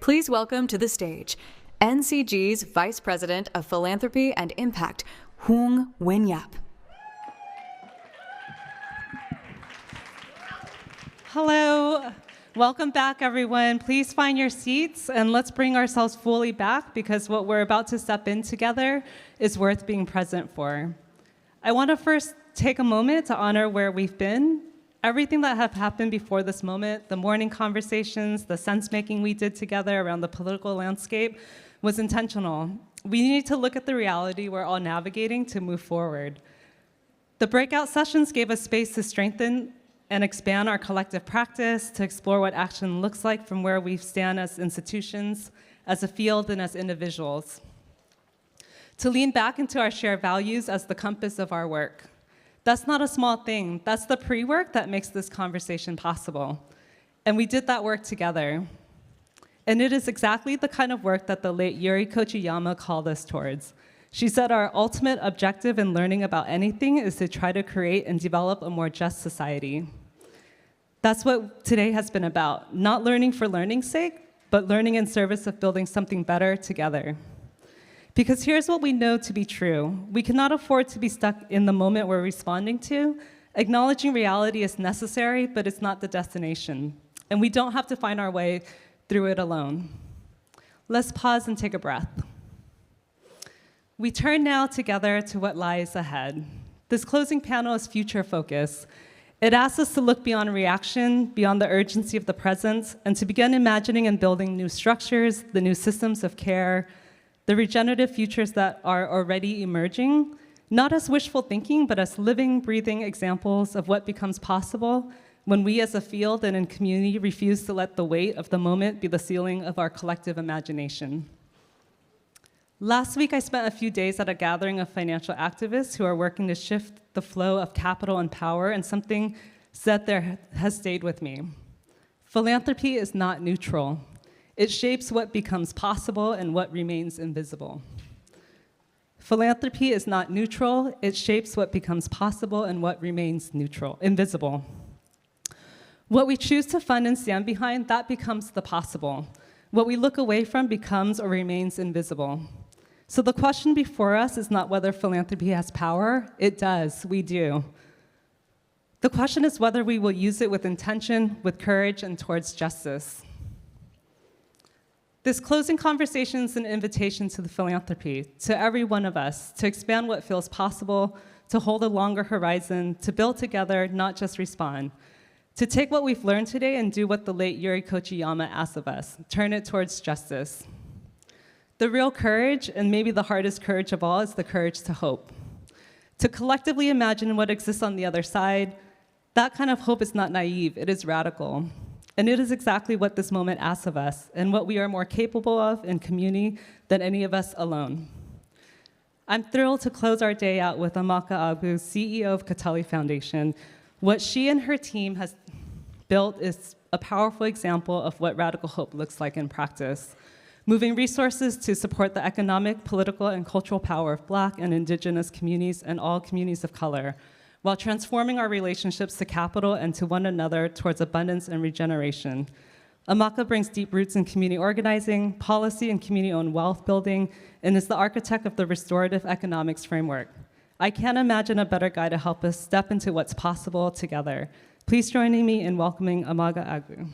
Please welcome to the stage NCG's Vice President of Philanthropy and Impact, Nguyen. Hello, welcome back everyone. Please find your seats and let's bring ourselves fully back because what we're about to step in together is worth being present for. I want to first take a moment to honor where we've been. Everything that have happened before this moment, the morning conversations, the sense-making we did together around the political landscape was intentional. We need to look at the reality we're all navigating to move forward. The breakout sessions gave us space to strengthen and expand our collective practice, to explore what action looks like from where we stand as institutions, as a field, and as individuals. To lean back into our shared values as the compass of our work. That's not a small thing. That's the pre-work that makes this conversation possible. And we did that work together. And it is exactly the kind of work that the late Yuri Kochiyama called us towards. She said our ultimate objective in learning about anything is to try to create and develop a more just society. That's what today has been about, not learning for learning's sake, but learning in service of building something better together. Because here's what we know to be true. We cannot afford to be stuck in the moment we're responding to. Acknowledging reality is necessary, but it's not the destination. And we don't have to find our way through it alone. Let's pause and take a breath. We turn now together to what lies ahead. This closing panel is future focused. It asks us to look beyond reaction, beyond the urgency of the present, and to begin imagining and building new structures, the new systems of care, the regenerative futures that are already emerging, not as wishful thinking, but as living, breathing examples of what becomes possible when we as a field and in community refuse to let the weight of the moment be the ceiling of our collective imagination. Last week, I spent a few days at a gathering of financial activists who are working to shift the flow of capital and power, and something said there has stayed with me. Philanthropy is not neutral. It shapes what becomes possible and what remains invisible. Philanthropy is not neutral. It shapes what becomes possible and what remains invisible. What we choose to fund and stand behind, that becomes the possible. What we look away from becomes or remains invisible. So the question before us is not whether philanthropy has power. It does, we do. The question is whether we will use it with intention, with courage, and towards justice. This closing conversation is an invitation to the philanthropy, to every one of us, to expand what feels possible, to hold a longer horizon, to build together, not just respond. To take what we've learned today and do what the late Yuri Kochiyama asked of us, turn it towards justice. The real courage, and maybe the hardest courage of all, is the courage to hope. To collectively imagine what exists on the other side, that kind of hope is not naive, it is radical. And it is exactly what this moment asks of us, and what we are more capable of in community than any of us alone. I'm thrilled to close our day out with Nwamaka Agbo, CEO of Kataly Foundation. What she and her team has built is a powerful example of what radical hope looks like in practice. Moving resources to support the economic, political, and cultural power of Black and Indigenous communities and all communities of color, while transforming our relationships to capital and to one another towards abundance and regeneration. Nwamaka brings deep roots in community organizing, policy, and community-owned wealth building, and is the architect of the Restorative Economics Framework. I can't imagine a better guy to help us step into what's possible together. Please join me in welcoming Nwamaka Agbo.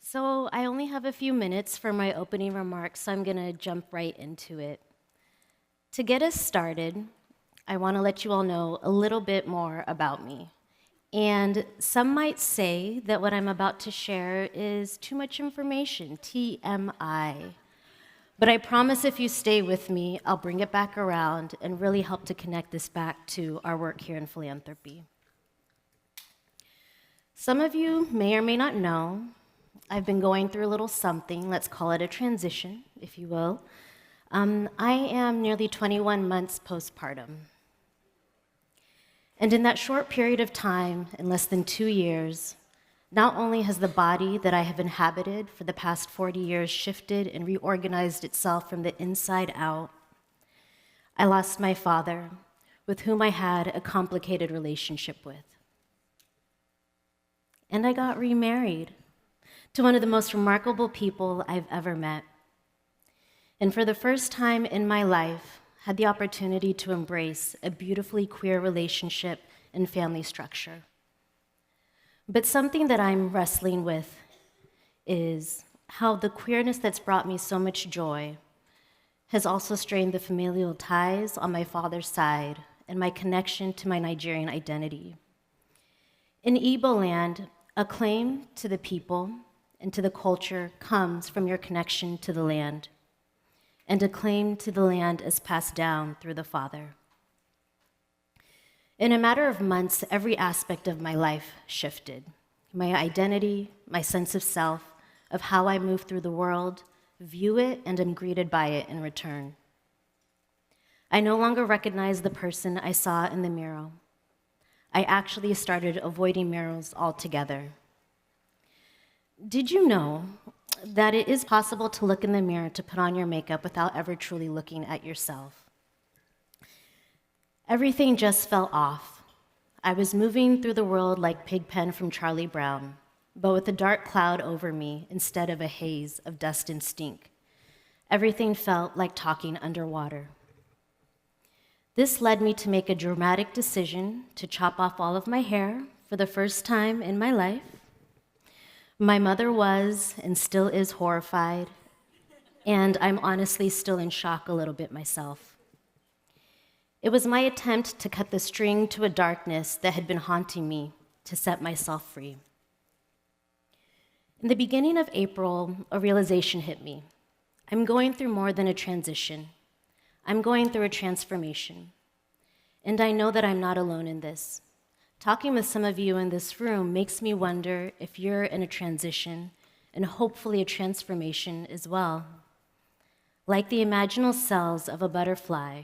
So I only have a few minutes for my opening remarks, so I'm going to jump right into it. To get us started, I want to let you all know a little bit more about me. And some might say that what I'm about to share is too much information, TMI. But I promise if you stay with me, I'll bring it back around and really help to connect this back to our work here in philanthropy. Some of you may or may not know, I've been going through a little something, let's call it a transition, if you will. I am nearly 21 months postpartum. And in that short period of time, in less than 2 years, Not only has the body that I have inhabited for the past 40 years shifted and reorganized itself from the inside out, I lost my father, with whom I had a complicated relationship with. And I got remarried to one of the most remarkable people I've ever met. And for the first time in my life, had the opportunity to embrace a beautifully queer relationship and family structure. But something that I'm wrestling with is how the queerness that's brought me so much joy has also strained the familial ties on my father's side and my connection to my Nigerian identity. In Igbo land, a claim to the people and to the culture comes from your connection to the land, and a claim to the land is passed down through the father. In a matter of months, every aspect of my life shifted. My identity, my sense of self, of how I move through the world, view it, and am greeted by it in return. I no longer recognize the person I saw in the mirror. I actually started avoiding mirrors altogether. Did you know that it is possible to look in the mirror to put on your makeup without ever truly looking at yourself? Everything just fell off. I was moving through the world like Pigpen from Charlie Brown, but with a dark cloud over me instead of a haze of dust and stink. Everything felt like talking underwater. This led me to make a dramatic decision to chop off all of my hair for the first time in my life. My mother was and still is horrified, and I'm honestly still in shock a little bit myself. It was my attempt to cut the string to a darkness that had been haunting me to set myself free. In the beginning of April, a realization hit me. I'm going through more than a transition. I'm going through a transformation. And I know that I'm not alone in this. Talking with some of you in this room makes me wonder if you're in a transition and hopefully a transformation as well. Like the imaginal cells of a butterfly,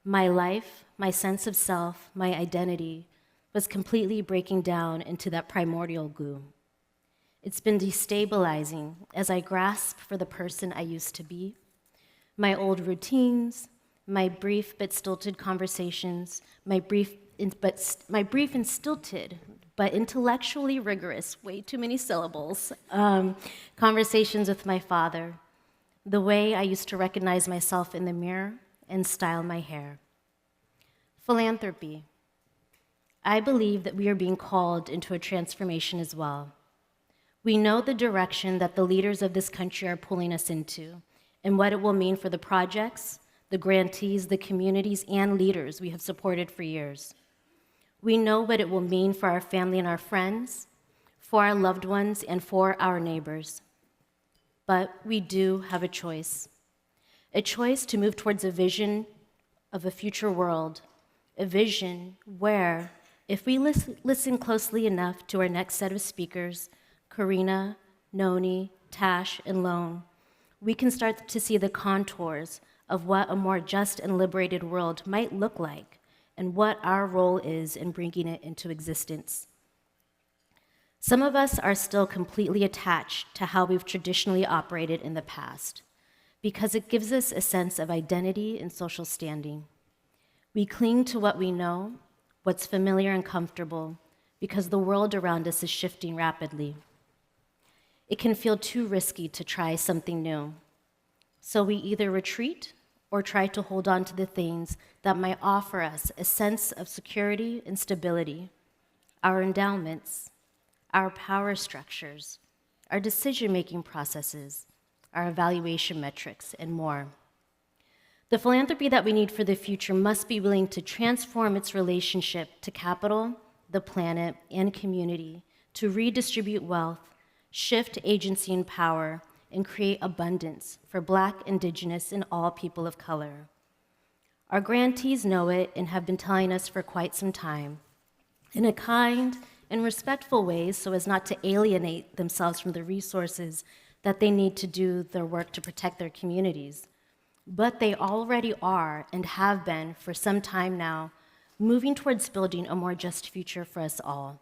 my life, my sense of self, my identity was completely breaking down into that primordial goo. It's been destabilizing as I grasp for the person I used to be, my old routines, my brief but stilted conversations, my brief and stilted but intellectually rigorous, way too many syllables, conversations with my father, the way I used to recognize myself in the mirror and style my hair. Philanthropy. I believe that we are being called into a transformation as well. We know the direction that the leaders of this country are pulling us into and what it will mean for the projects, the grantees, the communities, and leaders we have supported for years. We know what it will mean for our family and our friends, for our loved ones, and for our neighbors. But we do have a choice to move towards a vision of a future world, a vision where, if we listen closely enough to our next set of speakers, Corrina, Noni, Tash, and Lone, we can start to see the contours of what a more just and liberated world might look like and what our role is in bringing it into existence. Some of us are still completely attached to how we've traditionally operated in the past because it gives us a sense of identity and social standing. We cling to what we know, what's familiar and comfortable, because the world around us is shifting rapidly. It can feel too risky to try something new. So we either retreat or try to hold on to the things that might offer us a sense of security and stability, our endowments, our power structures, our decision-making processes, our evaluation metrics, and more. The philanthropy that we need for the future must be willing to transform its relationship to capital, the planet, and community to redistribute wealth, shift agency and power, and create abundance for Black, Indigenous, and all people of color. Our grantees know it and have been telling us for quite some time, in a kind and respectful way so as not to alienate themselves from the resources that they need to do their work to protect their communities. But they already are and have been for some time now, moving towards building a more just future for us all.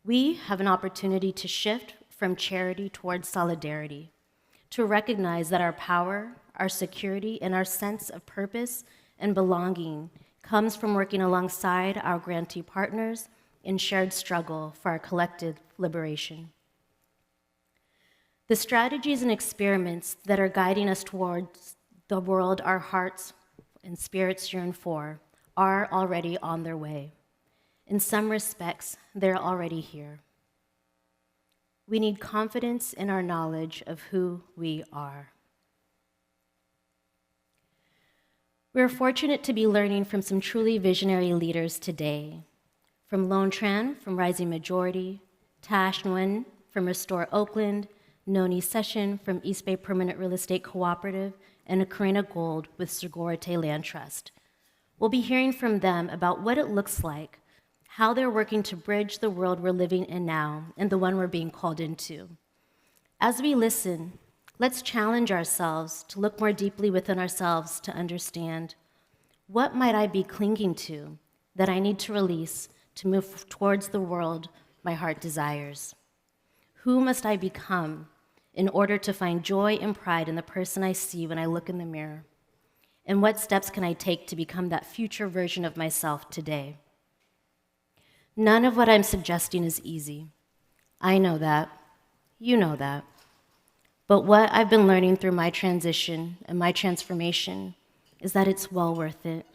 We have an opportunity to shift from charity towards solidarity, to recognize that our power, our security, and our sense of purpose and belonging comes from working alongside our grantee partners in shared struggle for our collective liberation. The strategies and experiments that are guiding us towards the world our hearts and spirits yearn for are already on their way. In some respects, they're already here. We need confidence in our knowledge of who we are. We're fortunate to be learning from some truly visionary leaders today. From Tran from Rising Majority, Tash Nguyen from Restore Oakland, Noni from East Bay Permanent Real Estate Cooperative, and Corrina Gould with Sogorea Land Trust. We'll be hearing from them about what it looks like, how they're working to bridge the world we're living in now and the one we're being called into. As we listen, let's challenge ourselves to look more deeply within ourselves to understand, what might I be clinging to that I need to release to move towards the world my heart desires? Who must I become in order to find joy and pride in the person I see when I look in the mirror? And what steps can I take to become that future version of myself today? None of what I'm suggesting is easy. I know that. You know that. But what I've been learning through my transition and my transformation is that it's well worth it.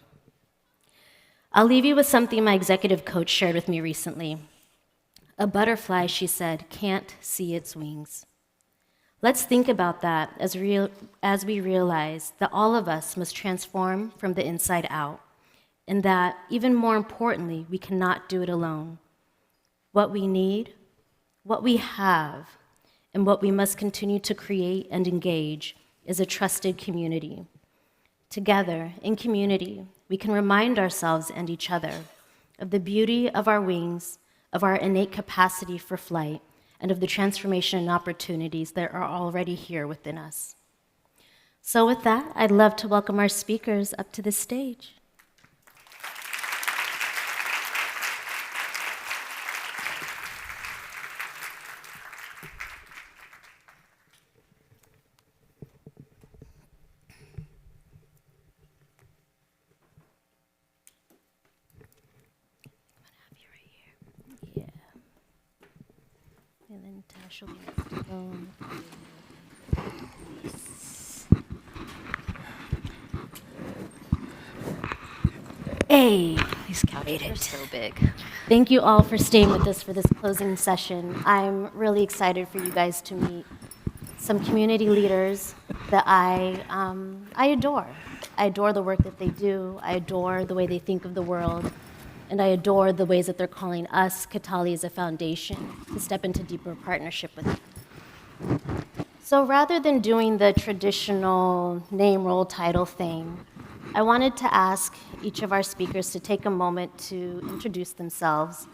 I'll leave you with something my executive coach shared with me recently. A butterfly, she said, can't see its wings. Let's think about that as we realize that all of us must transform from the inside out, and that, even more importantly, we cannot do it alone. What we need, what we have, and what we must continue to create and engage is a trusted community. Together, in community, we can remind ourselves and each other of the beauty of our wings, of our innate capacity for flight, and of the transformation and opportunities that are already here within us. So with that, I'd love to welcome our speakers up to the stage. And then Tash will be next to go. Hey, these couches are so big. Thank you all for staying with us for this closing session. I'm really excited for you guys to meet some community leaders that I adore. I adore the work that they do. I adore the way they think of the world. And I adore the ways that they're calling us, Kataly, as a foundation, to step into deeper partnership with them. So rather than doing the traditional name, role, title thing, I wanted to ask each of our speakers to take a moment to introduce themselves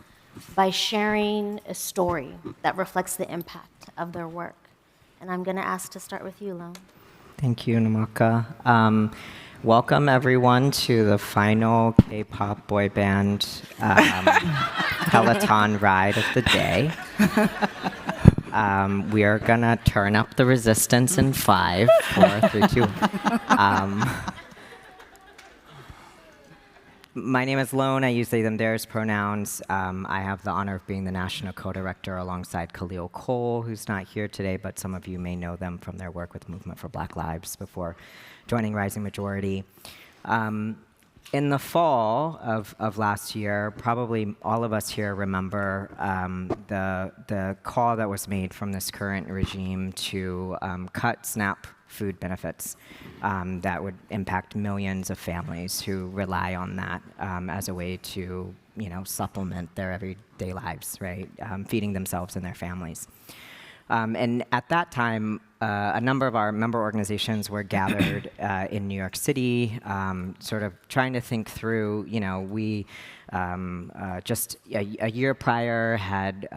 by sharing a story that reflects the impact of their work. And I'm going to ask to start with you, Lone. Thank you, Nwamaka. Welcome, everyone, to the final K-pop boy band Peloton ride of the day. We are going to turn up the resistance in 5, 4, 3, 2. My name is Lone. I use they, them, theirs pronouns. I have the honor of being the national co-director alongside Khalil Cole, who's not here today, but some of you may know them from their work with Movement for Black Lives before joining Rising Majority. In the fall of last year, probably all of us here remember the call that was made from this current regime to cut SNAP food benefits that would impact millions of families who rely on that as a way to, supplement their everyday lives, right? Feeding themselves and their families. And at that time, a number of our member organizations were gathered in New York City, sort of trying to think through, we just a year prior had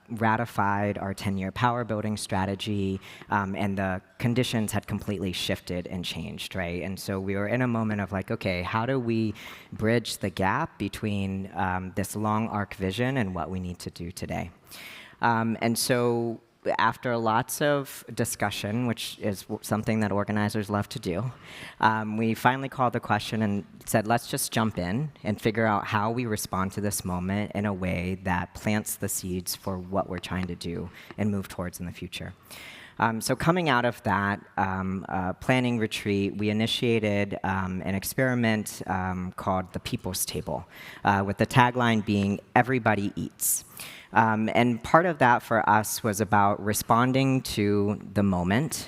ratified our 10-year power building strategy, and the conditions had completely shifted and changed, right? And so we were in a moment of like, okay, how do we bridge the gap between this long arc vision and what we need to do today? And so after lots of discussion, which is something that organizers love to do, we finally called the question and said, let's just jump in and figure out how we respond to this moment in a way that plants the seeds for what we're trying to do and move towards in the future. So coming out of that planning retreat, we initiated an experiment called the People's Table, with the tagline being, everybody eats. And part of that for us was about responding to the moment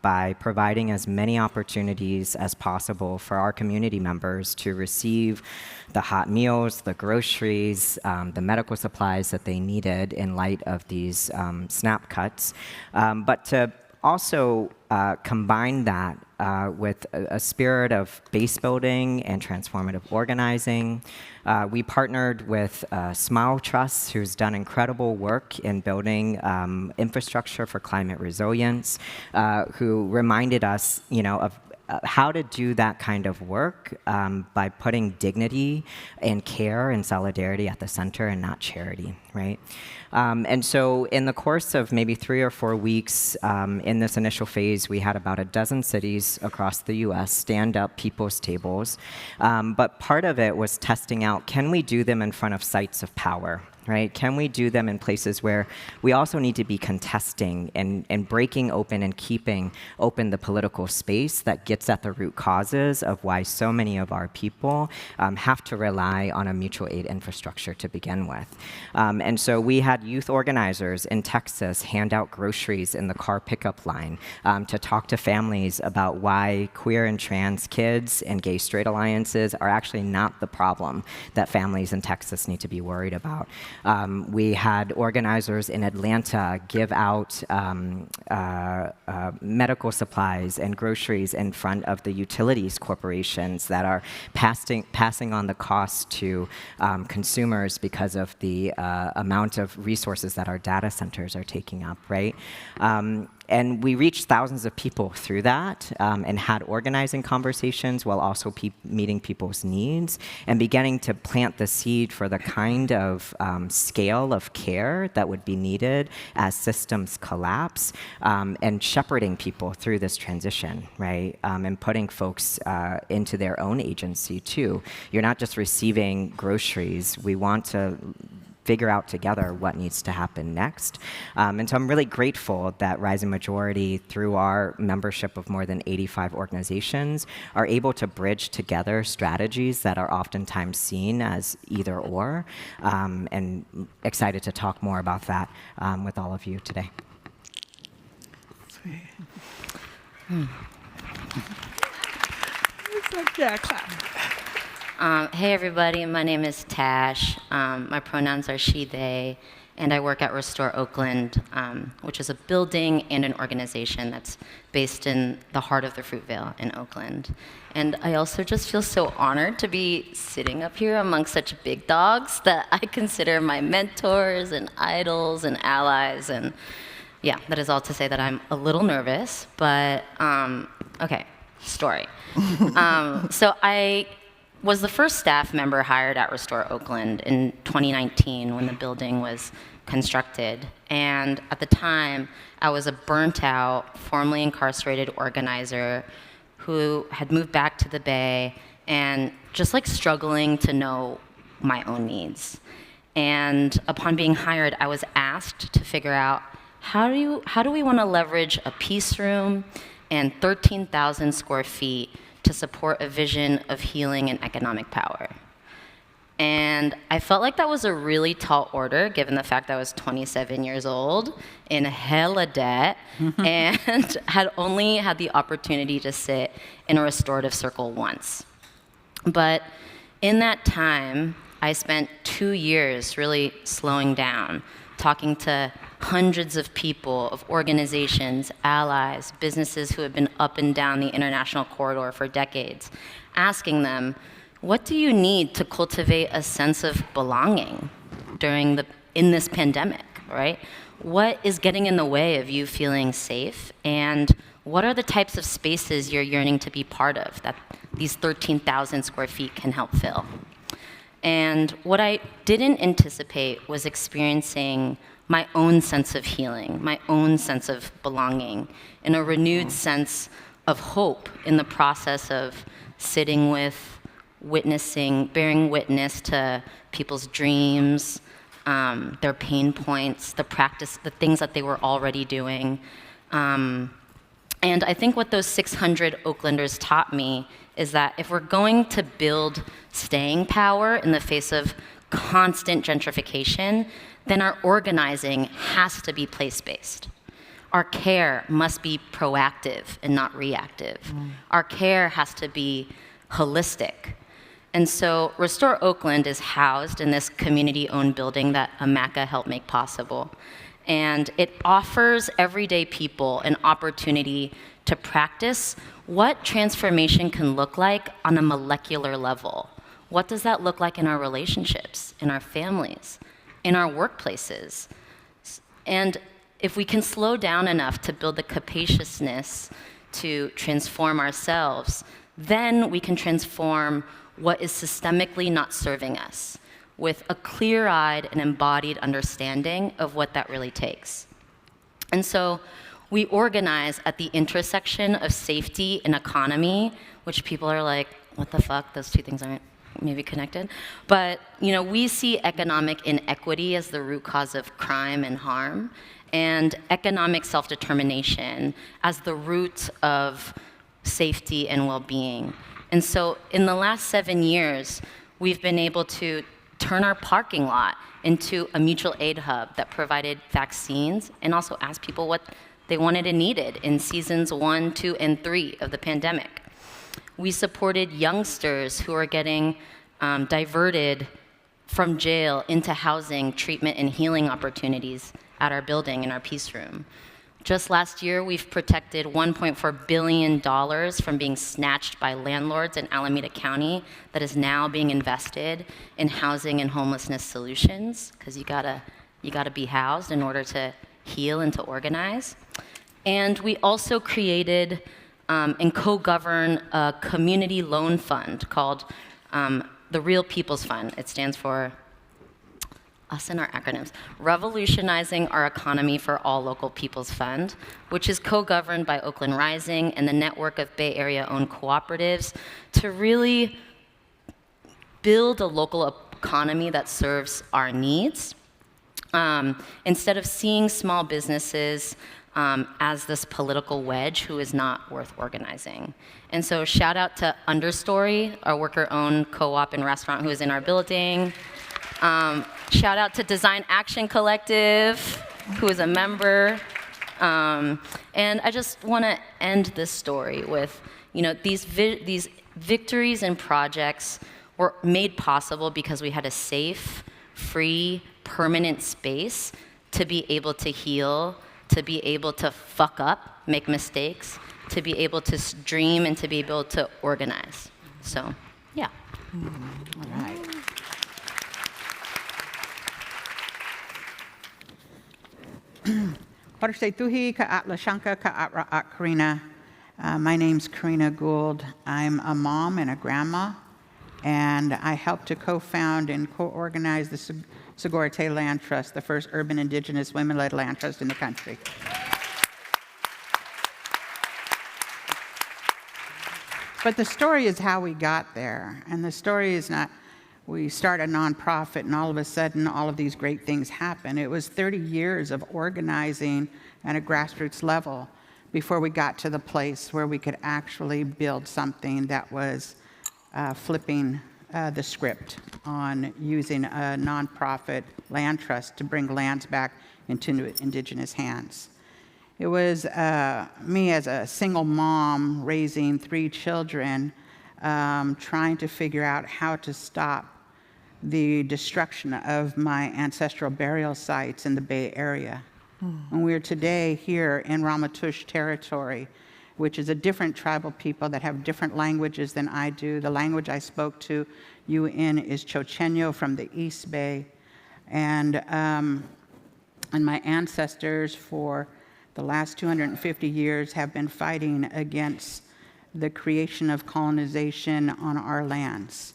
by providing as many opportunities as possible for our community members to receive the hot meals, the groceries, the medical supplies that they needed in light of these SNAP cuts, but to also combine that with a spirit of base building and transformative organizing. We partnered with Smile Trust, who's done incredible work in building infrastructure for climate resilience, who reminded us, of how to do that kind of work by putting dignity and care and solidarity at the center and not charity, right? And so in the course of maybe 3 or 4 weeks in this initial phase, we had about a dozen cities across the US stand up people's tables. But part of it was testing out, can we do them in front of sites of power? Right? Can we do them in places where we also need to be contesting and breaking open and keeping open the political space that gets at the root causes of why so many of our people have to rely on a mutual aid infrastructure to begin with? And so we had youth organizers in Texas hand out groceries in the car pickup line to talk to families about why queer and trans kids and gay straight alliances are actually not the problem that families in Texas need to be worried about. We had organizers in Atlanta give out medical supplies and groceries in front of the utilities corporations that are passing on the cost to consumers because of the amount of resources that our data centers are taking up, right? And we reached thousands of people through that and had organizing conversations while also meeting people's needs and beginning to plant the seed for the kind of scale of care that would be needed as systems collapse and shepherding people through this transition, right? And putting folks into their own agency too. You're not just receiving groceries. We want to figure out together what needs to happen next. And so I'm really grateful that Rising Majority, through our membership of more than 85 organizations, are able to bridge together strategies that are oftentimes seen as either or, and excited to talk more about that with all of you today. Yeah, clap. Hey everybody, my name is Tash. My pronouns are she, they, and I work at Restore Oakland, which is a building and an organization that's based in the heart of the Fruitvale in Oakland. And I also just feel so honored to be sitting up here among such big dogs that I consider my mentors and idols and allies. And yeah, that is all to say that I'm a little nervous, but okay, story. So I was the first staff member hired at Restore Oakland in 2019 when the building was constructed. And at the time, I was a burnt out, formerly incarcerated organizer who had moved back to the Bay and just like struggling to know my own needs. And upon being hired, I was asked to figure out how do we want to leverage a peace room and 13,000 square feet to support a vision of healing and economic power. And I felt like that was a really tall order, given the fact that I was 27 years old, in hella debt, and had only had the opportunity to sit in a restorative circle once. But in that time, I spent 2 years really slowing down, talking to hundreds of people, of organizations, allies, businesses who have been up and down the international corridor for decades, asking them, what do you need to cultivate a sense of belonging in this pandemic, right? What is getting in the way of you feeling safe? And what are the types of spaces you're yearning to be part of that these 13,000 square feet can help fill? And what I didn't anticipate was experiencing my own sense of healing, my own sense of belonging, and a renewed sense of hope in the process of sitting with, witnessing, bearing witness to people's dreams, their pain points, the things that they were already doing. And I think what those 600 Oaklanders taught me is that if we're going to build staying power in the face of constant gentrification, then our organizing has to be place-based. Our care must be proactive and not reactive. Our care has to be holistic. And so Restore Oakland is housed in this community-owned building that Nwamaka helped make possible. And it offers everyday people an opportunity to practice what transformation can look like on a molecular level. What does that look like in our relationships, in our families, in our workplaces? And if we can slow down enough to build the capaciousness to transform ourselves, then we can transform what is systemically not serving us with a clear-eyed and embodied understanding of what that really takes. And so we organize at the intersection of safety and economy, which people are like, what the fuck, those two things aren't maybe connected. But we see economic inequity as the root cause of crime and harm, and economic self-determination as the root of safety and well-being. And so in the last 7 years, we've been able to turn our parking lot into a mutual aid hub that provided vaccines and also asked people what they wanted and needed in seasons 1, 2, and 3 of the pandemic. We supported youngsters who are getting diverted from jail into housing, treatment, and healing opportunities at our building in our Peace Room. Just last year, we've protected $1.4 billion from being snatched by landlords in Alameda County that is now being invested in housing and homelessness solutions, because you gotta be housed in order to heal and to organize. And we also created and co-govern a community loan fund called the Real People's Fund. It stands for us and our acronyms, Revolutionizing Our Economy for All Local People's Fund, which is co-governed by Oakland Rising and the network of Bay Area-owned cooperatives to really build a local economy that serves our needs. Instead of seeing small businesses as this political wedge who is not worth organizing. And so shout out to Understory, our worker-owned co-op and restaurant who is in our building. Shout out to Design Action Collective, who is a member. And I just want to end this story with, these victories and projects were made possible because we had a safe, free, permanent space to be able to heal, to be able to fuck up, make mistakes, to be able to dream, and to be able to organize. So, yeah. All right. Tuhi ka'atla shanka ka'atra Corrina. My name's Corrina Gould. I'm a mom and a grandma, and I helped to co-found and co-organize the Sogorea Land Trust, the first urban indigenous women-led land trust in the country. But the story is how we got there, and the story is not we start a nonprofit and all of a sudden all of these great things happen. It was 30 years of organizing at a grassroots level before we got to the place where we could actually build something that was flipping the script on using a nonprofit land trust to bring lands back into indigenous hands. It was me as a single mom raising 3 children, trying to figure out how to stop the destruction of my ancestral burial sites in the Bay Area. And we're today here in Ramaytush territory, which is a different tribal people that have different languages than I do. The language I spoke to you in is Chochenyo from the East Bay. And my ancestors for the last 250 years have been fighting against the creation of colonization on our lands,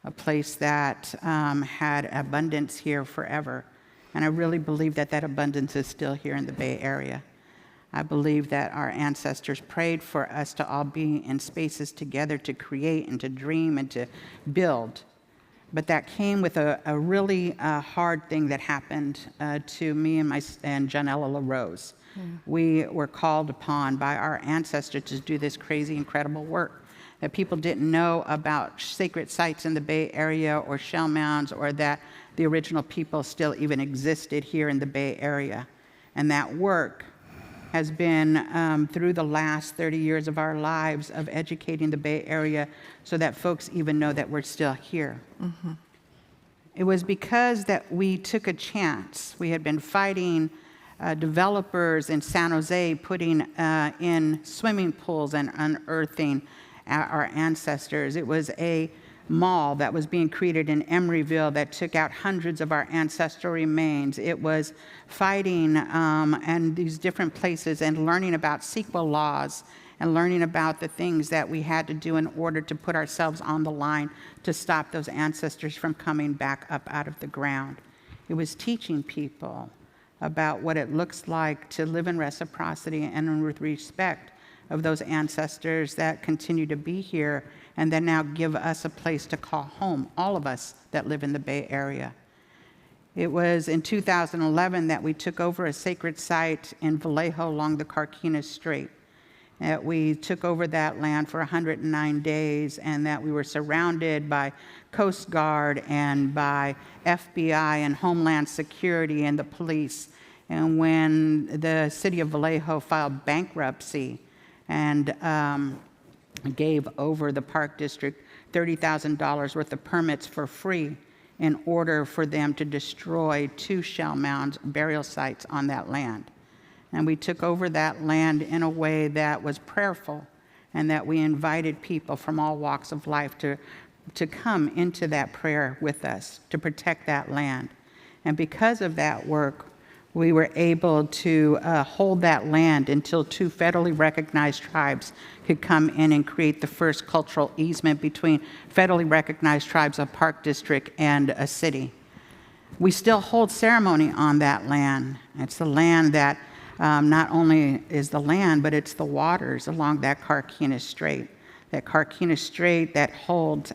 a place that had abundance here forever. And I really believe that that abundance is still here in the Bay Area. I believe that our ancestors prayed for us to all be in spaces together to create and to dream and to build. But that came with a really hard thing that happened to me and Janella LaRose. We were called upon by our ancestors to do this crazy, incredible work that people didn't know about sacred sites in the Bay Area or shell mounds, or that the original people still even existed here in the Bay Area. And that work has been through the last 30 years of our lives of educating the Bay Area so that folks even know that we're still here. Mm-hmm. It was because that we took a chance. We had been fighting developers in San Jose putting in swimming pools and unearthing our ancestors. It was a mall that was being created in Emeryville that took out hundreds of our ancestral remains. It was fighting and these different places and learning about CEQA laws and learning about the things that we had to do in order to put ourselves on the line to stop those ancestors from coming back up out of the ground. It was teaching people about what it looks like to live in reciprocity and with respect of those ancestors that continue to be here and that now give us a place to call home, all of us that live in the Bay Area. It was in 2011 that we took over a sacred site in Vallejo along the Carquinez Strait. That we took over that land for 109 days, and that we were surrounded by Coast Guard and by FBI and Homeland Security and the police. And when the city of Vallejo filed bankruptcy and gave over the Park District $30,000 worth of permits for free in order for them to destroy 2 shell mounds, burial sites on that land. And we took over that land in a way that was prayerful, and that we invited people from all walks of life to come into that prayer with us, to protect that land. And because of that work, we were able to hold that land until 2 federally recognized tribes could come in and create the first cultural easement between federally recognized tribes of Park District and a city. We still hold ceremony on that land. It's the land that not only is the land, but it's the waters along that Carquinez Strait. That Carquinez Strait that holds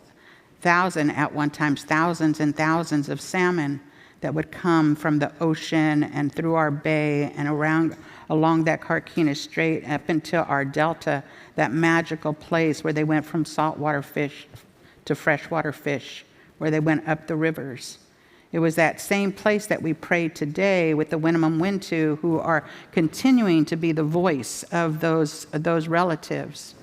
at one time, thousands and thousands of salmon that would come from the ocean and through our bay and along that Carquinez Strait up into our delta, that magical place where they went from saltwater fish to freshwater fish, where they went up the rivers. It was that same place that we pray today with the Winnemem Wintu, who are continuing to be the voice of those relatives.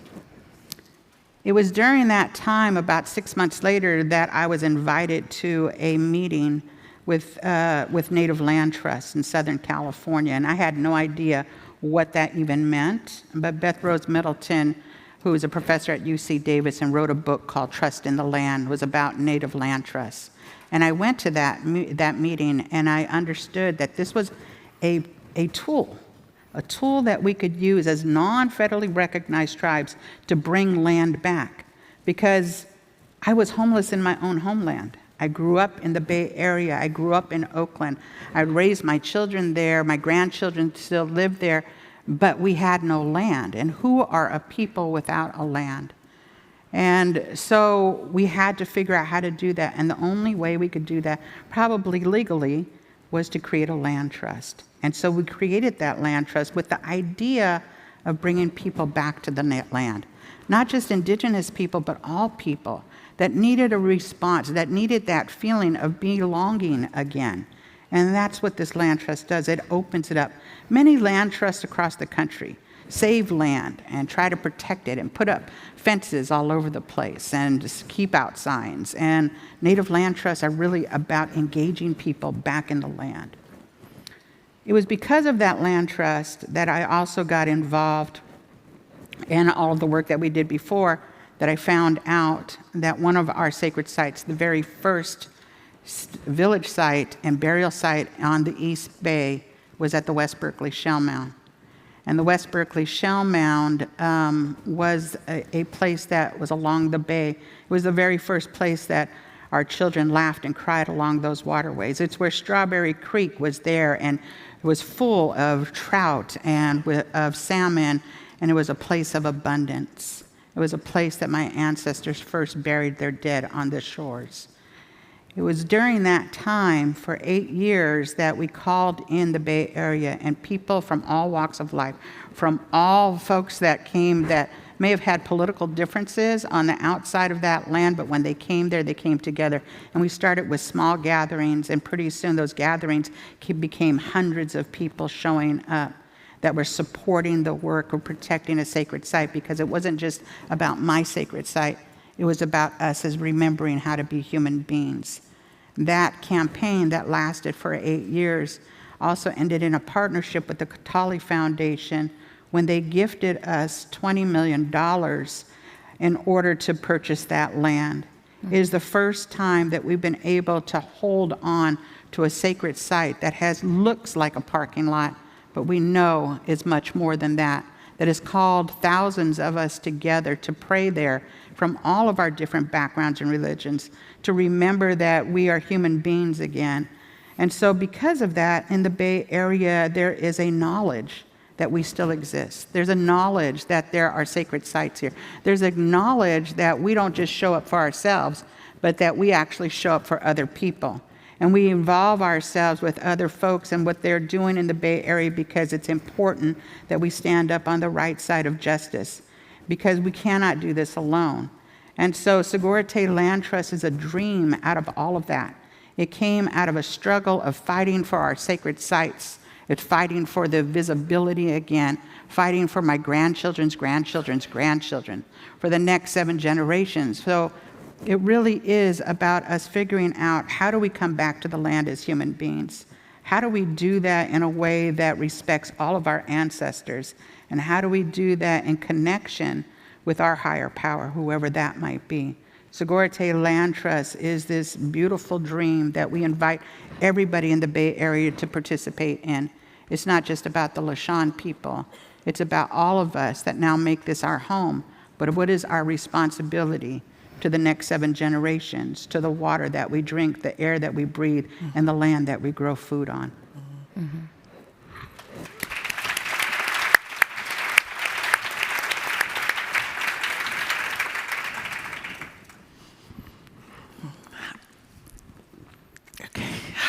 It was during that time, about 6 months later, that I was invited to a meeting with Native Land Trust in Southern California, and I had no idea what that even meant. But Beth Rose Middleton, who is a professor at UC Davis and wrote a book called Trust in the Land, was about Native Land Trust. And I went to that meeting, and I understood that this was a tool that we could use as non-federally recognized tribes to bring land back. Because I was homeless in my own homeland. I grew up in the Bay Area. I grew up in Oakland. I raised my children there. My grandchildren still live there. But we had no land. And who are a people without a land? And so we had to figure out how to do that. And the only way we could do that, probably legally, was to create a land trust. And so we created that land trust with the idea of bringing people back to the land. Not just indigenous people, but all people that needed a response, that needed that feeling of belonging again. And that's what this land trust does. It opens it up. Many land trusts across the country save land and try to protect it and put up fences all over the place and just keep out signs. And Native land trusts are really about engaging people back in the land. It was because of that land trust that I also got involved in all of the work that we did before, that I found out that one of our sacred sites, the very first village site and burial site on the East Bay, was at the West Berkeley Shell Mound. And the West Berkeley Shell Mound was a place that was along the bay. It was the very first place that our children laughed and cried along those waterways. It's where Strawberry Creek was there, and it was full of trout and of salmon, and it was a place of abundance. It was a place that my ancestors first buried their dead on the shores. It was during that time, for 8 years, that we called in the Bay Area, and people from all walks of life, from all folks that came that may have had political differences on the outside of that land, but when they came there, they came together. And we started with small gatherings, and pretty soon those gatherings became hundreds of people showing up that were supporting the work of protecting a sacred site, because it wasn't just about my sacred site. It was about us as remembering how to be human beings. That campaign that lasted for 8 years also ended in a partnership with the Kataly Foundation when they gifted us $20 million in order to purchase that land. It is the first time that we've been able to hold on to a sacred site that looks like a parking lot, but we know is much more than that, that has called thousands of us together to pray there from all of our different backgrounds and religions, to remember that we are human beings again. And so because of that, in the Bay Area, there is a knowledge that we still exist. There's a knowledge that there are sacred sites here. There's a knowledge that we don't just show up for ourselves, but that we actually show up for other people. And we involve ourselves with other folks and what they're doing in the Bay Area, because it's important that we stand up on the right side of justice, because we cannot do this alone. And so Sogorea Land Trust is a dream out of all of that. It came out of a struggle of fighting for our sacred sites. It's fighting for the visibility again, fighting for my grandchildren's grandchildren's grandchildren, for the next 7 generations. So it really is about us figuring out, how do we come back to the land as human beings? How do we do that in a way that respects all of our ancestors? And how do we do that in connection with our higher power, whoever that might be? Sogorea Land Trust is this beautiful dream that we invite everybody in the Bay Area to participate in. It's not just about the Lashawn people. It's about all of us that now make this our home. But what is our responsibility to the next 7 generations, to the water that we drink, the air that we breathe, and the land that we grow food on? Mm-hmm.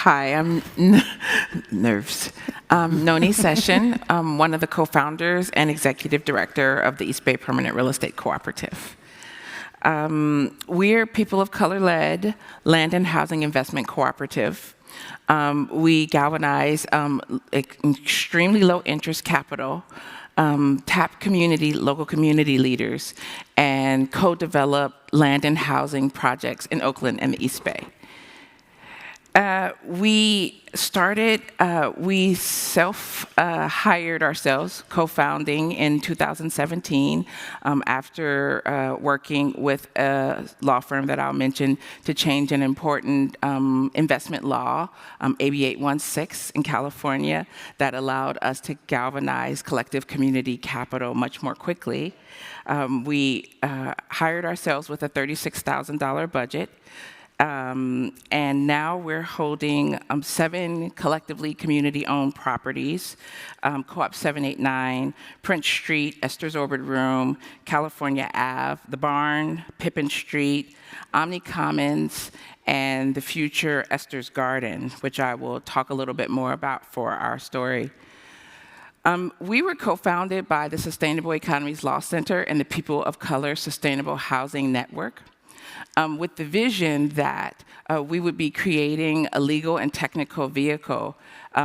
Hi, I'm nerves. Noni Session, one of the co-founders and executive director of the East Bay Permanent Real Estate Cooperative. We're people of color-led land and housing investment cooperative. We galvanize extremely low-interest capital, tap local community leaders, and co-develop land and housing projects in Oakland and the East Bay. We self-hired ourselves, co-founding in 2017 after working with a law firm that I'll mention to change an important investment law, AB 816 in California, that allowed us to galvanize collective community capital much more quickly. We hired ourselves with a $36,000 budget. And now we're holding 7 collectively community-owned properties, Co-op 789, Prince Street, Esther's Orbit Room, California Ave, The Barn, Pippin Street, Omni Commons, and the future Esther's Garden, which I will talk a little bit more about for our story. We were co-founded by the Sustainable Economies Law Center and the People of Color Sustainable Housing Network, with the vision that we would be creating a legal and technical vehicle,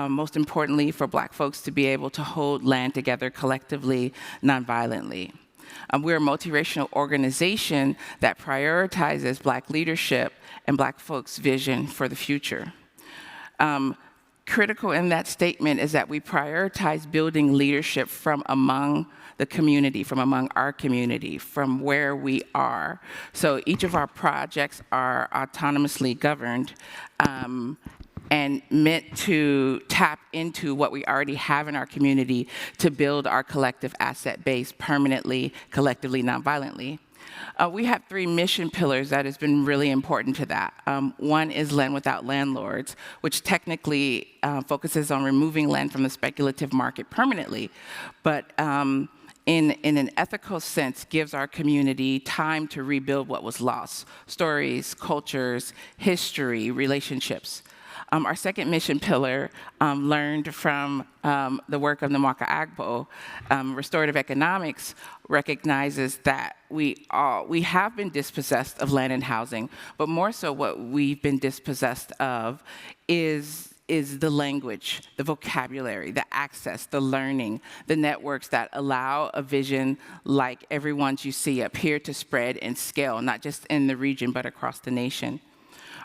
most importantly for Black folks to be able to hold land together collectively, nonviolently. We're a multiracial organization that prioritizes Black leadership and Black folks' vision for the future. Critical in that statement is that we prioritize building leadership from among the community, from among our community, from where we are. So each of our projects are autonomously governed and meant to tap into what we already have in our community to build our collective asset base permanently, collectively, nonviolently. We have 3 mission pillars that has been really important to that. One is land without landlords, which technically focuses on removing land from the speculative market permanently, but in an ethical sense gives our community time to rebuild what was lost: stories, cultures, history, relationships. Our second mission pillar, learned from the work of Nwamaka Agbo, Restorative Economics, recognizes that we have been dispossessed of land and housing, but more so what we've been dispossessed of is the language, the vocabulary, the access, the learning, the networks that allow a vision like everyone's you see up here to spread and scale, not just in the region, but across the nation.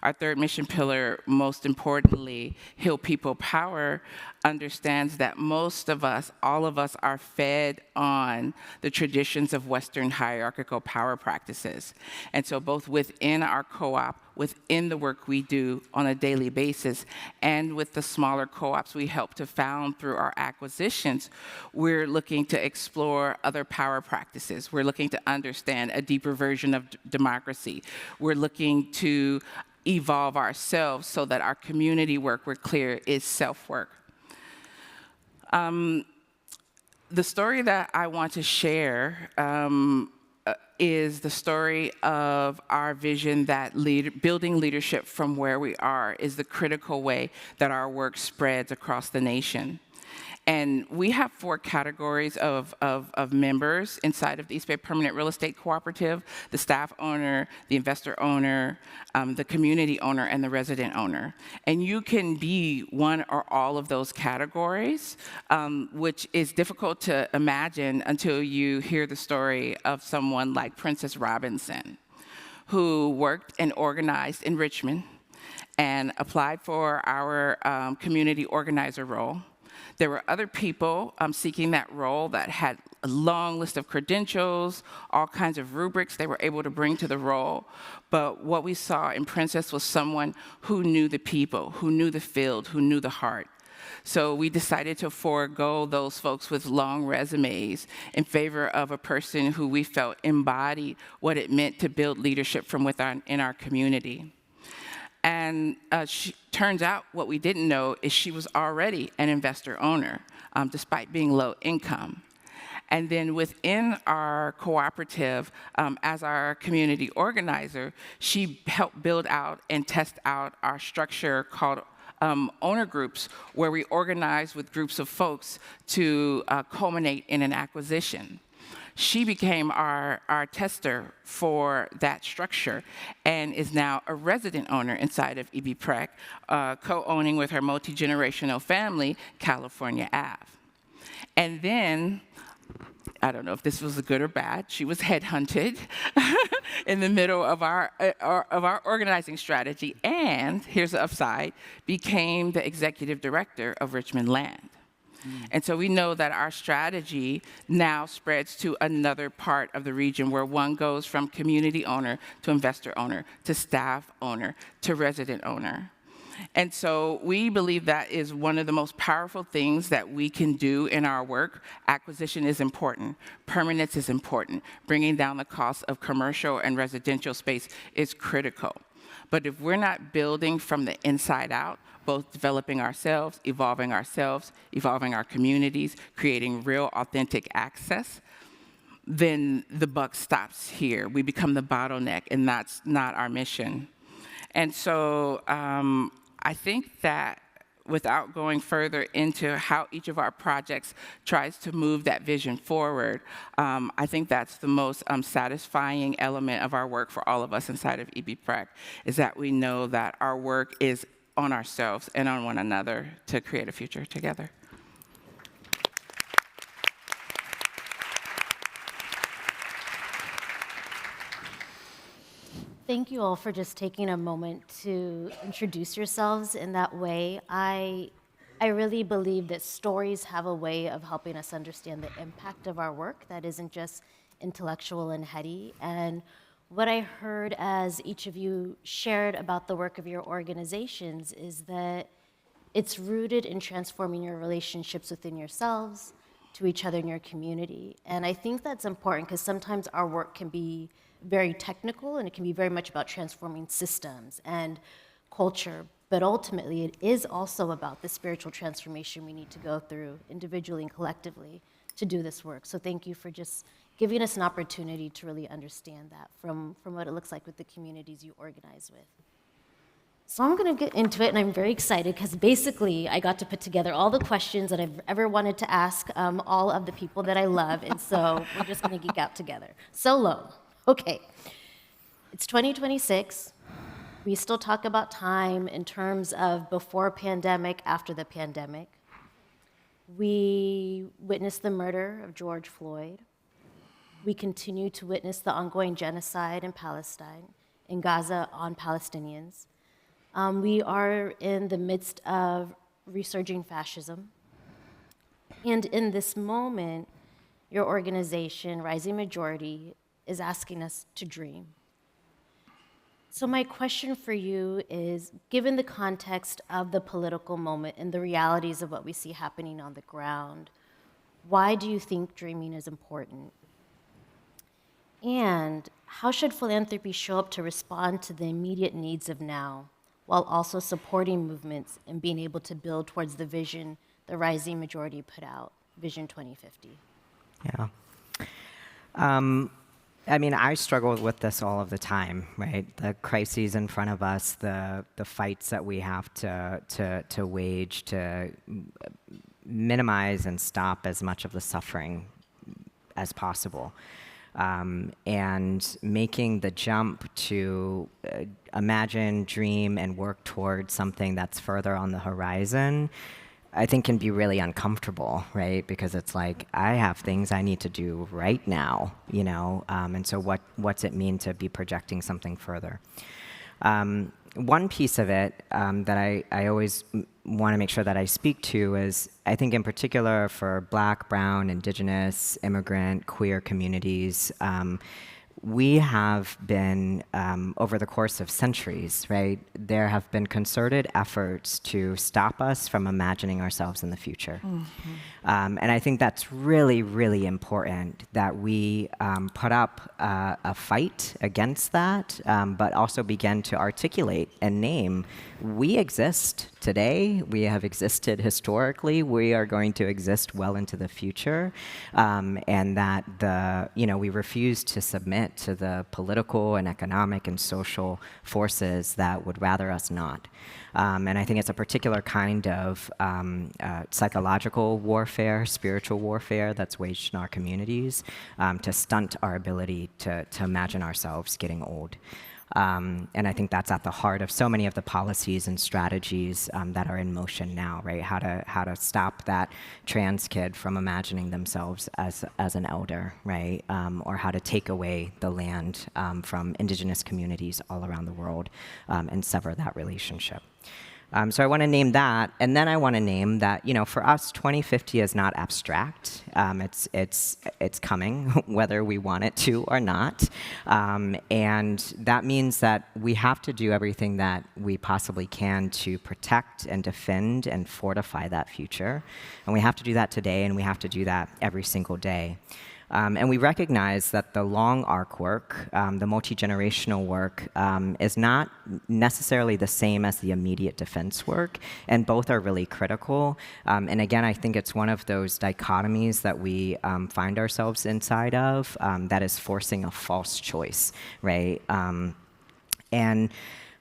Our third mission pillar, most importantly, Heal People Power, understands that most of us, all of us, are fed on the traditions of Western hierarchical power practices. And so both within our co-op, within the work we do on a daily basis, and with the smaller co-ops we help to found through our acquisitions, we're looking to explore other power practices. We're looking to understand a deeper version of democracy. We're looking to evolve ourselves so that our community work, we're clear, is self-work. The story that I want to share is the story of our vision that building leadership from where we are is the critical way that our work spreads across the nation. And we have 4 categories of members inside of the East Bay Permanent Real Estate Cooperative: the staff owner, the investor owner, the community owner, and the resident owner. And you can be one or all of those categories, which is difficult to imagine until you hear the story of someone like Princess Robinson, who worked and organized in Richmond and applied for our community organizer role. There were other people seeking that role that had a long list of credentials, all kinds of rubrics they were able to bring to the role. But what we saw in Princess was someone who knew the people, who knew the field, who knew the heart. So we decided to forego those folks with long resumes in favor of a person who we felt embodied what it meant to build leadership from within in our community. And turns out what we didn't know is she was already an investor owner, despite being low income. And then within our cooperative, as our community organizer, she helped build out and test out our structure called owner groups, where we organize with groups of folks to culminate in an acquisition. She became our tester for that structure and is now a resident owner inside of EBPREC, co-owning with her multi-generational family, California Ave. And then, I don't know if this was good or bad, she was headhunted in the middle of our organizing strategy, and here's the upside, became the executive director of Richmond Land. And so we know that our strategy now spreads to another part of the region where one goes from community owner to investor owner to staff owner to resident owner. And so we believe that is one of the most powerful things that we can do in our work. Acquisition is important. Permanence is important. Bringing down the cost of commercial and residential space is critical. But if we're not building from the inside out, both developing ourselves, evolving our communities, creating real authentic access, then the buck stops here. We become the bottleneck, and that's not our mission. And so I think that without going further into how each of our projects tries to move that vision forward, I think that's the most satisfying element of our work for all of us inside of EBPREC, is that we know that our work is on ourselves and on one another to create a future together. Thank you all for just taking a moment to introduce yourselves in that way. I I really believe that stories have a way of helping us understand the impact of our work that isn't just intellectual and heady. And what I heard as each of you shared about the work of your organizations is that it's rooted in transforming your relationships within yourselves, to each other in your community. And I think that's important because sometimes our work can be very technical and it can be very much about transforming systems and culture. But ultimately, it is also about the spiritual transformation we need to go through individually and collectively to do this work. So thank you for just giving us an opportunity to really understand that from what it looks like with the communities you organize with. So I'm going to get into it, and I'm very excited because basically I got to put together all the questions that I've ever wanted to ask all of the people that I love, and so we're just going to geek out together. Solo. Okay. It's 2026. We still talk about time in terms of before pandemic, after the pandemic. We witnessed the murder of George Floyd. We continue to witness the ongoing genocide in Palestine, in Gaza on Palestinians. We are in the midst of resurging fascism. And in this moment, your organization, Rising Majority, is asking us to dream. So my question for you is, given the context of the political moment and the realities of what we see happening on the ground, why do you think dreaming is important? And how should philanthropy show up to respond to the immediate needs of now, while also supporting movements and being able to build towards the vision the Rising Majority put out, Vision 2050? Yeah. I mean, I struggle with this all of the time, right? The crises in front of us, the fights that we have to wage to minimize and stop as much of the suffering as possible. And making the jump to imagine, dream, and work towards something that's further on the horizon, I think can be really uncomfortable, right? Because it's like, I have things I need to do right now, you know? And so what's it mean to be projecting something further? One piece of it that I always want to make sure that I speak to is, I think in particular for Black, Brown, Indigenous, immigrant, queer communities, we have been, over the course of centuries, right, there have been concerted efforts to stop us from imagining ourselves in the future. Mm-hmm. And I think that's really, really important that we put up a fight against that, but also begin to articulate and name, we exist today, we have existed historically, we are going to exist well into the future, and that we refuse to submit to the political and economic and social forces that would rather us not. And I think it's a particular kind of psychological warfare, spiritual warfare that's waged in our communities to stunt our ability to imagine ourselves getting old. And I think that's at the heart of so many of the policies and strategies that are in motion now, right? How to stop that trans kid from imagining themselves as an elder, right? Or how to take away the land from indigenous communities all around the world and sever that relationship. So I want to name that, and then I want to name that, for us, 2050 is not abstract. It's coming, whether we want it to or not. And that means that we have to do everything that we possibly can to protect and defend and fortify that future. And we have to do that today, and we have to do that every single day. And we recognize that the long arc work, the multi-generational work, is not necessarily the same as the immediate defense work, and both are really critical. And again, I think it's one of those dichotomies that we find ourselves inside of that is forcing a false choice, right?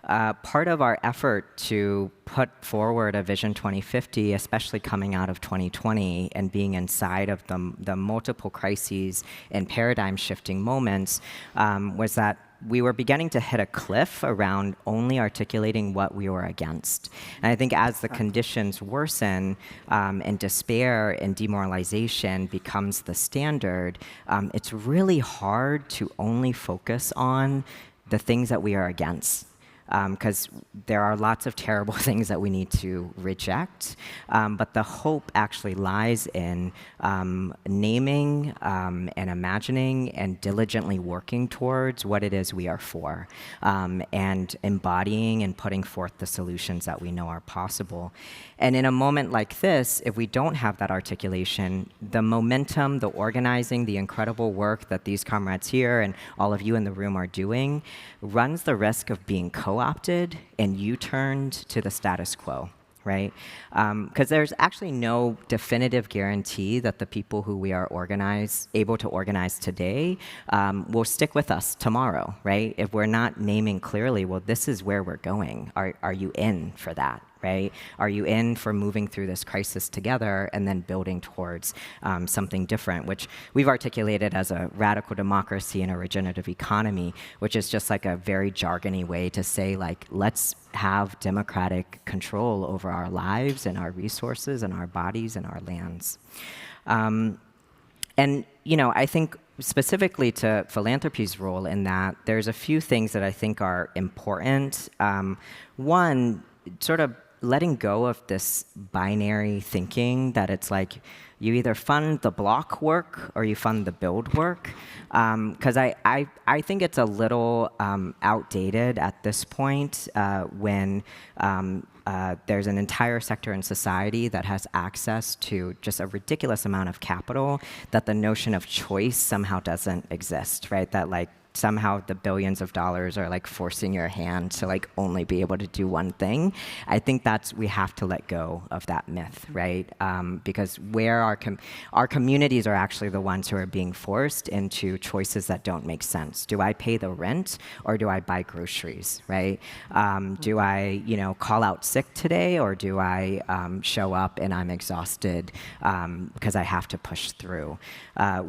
Part of our effort to put forward a Vision 2050, especially coming out of 2020 and being inside of the multiple crises and paradigm-shifting moments, was that we were beginning to hit a cliff around only articulating what we were against. And I think as the conditions worsen and despair and demoralization becomes the standard, it's really hard to only focus on the things that we are against. because there are lots of terrible things that we need to reject, but the hope actually lies in naming and imagining and diligently working towards what it is we are for, and embodying and putting forth the solutions that we know are possible. And in a moment like this, if we don't have that articulation, the momentum, the organizing, the incredible work that these comrades here and all of you in the room are doing runs the risk of being co-opted and U-turned to the status quo, right? Because there's actually no definitive guarantee that the people who we are able to organize today will stick with us tomorrow, right? If we're not naming clearly, well, this is where we're going. Are you in for that? Right? Are you in for moving through this crisis together and then building towards something different, which we've articulated as a radical democracy and a regenerative economy, which is just like a very jargony way to say, like, let's have democratic control over our lives and our resources and our bodies and our lands. And, you know, I think specifically to philanthropy's role in that, there's a few things that I think are important. One, sort of letting go of this binary thinking that it's like you either fund the block work or you fund the build work, because I think it's a little outdated at this point when there's an entire sector in society that has access to just a ridiculous amount of capital, that the notion of choice somehow doesn't exist, right? That like somehow the billions of dollars are like forcing your hand to like only be able to do one thing. I think we have to let go of that myth, right? Because where our communities are actually the ones who are being forced into choices that don't make sense. Do I pay the rent or do I buy groceries, right? Do I, you know, call out sick today or do I show up and I'm exhausted because I have to push through?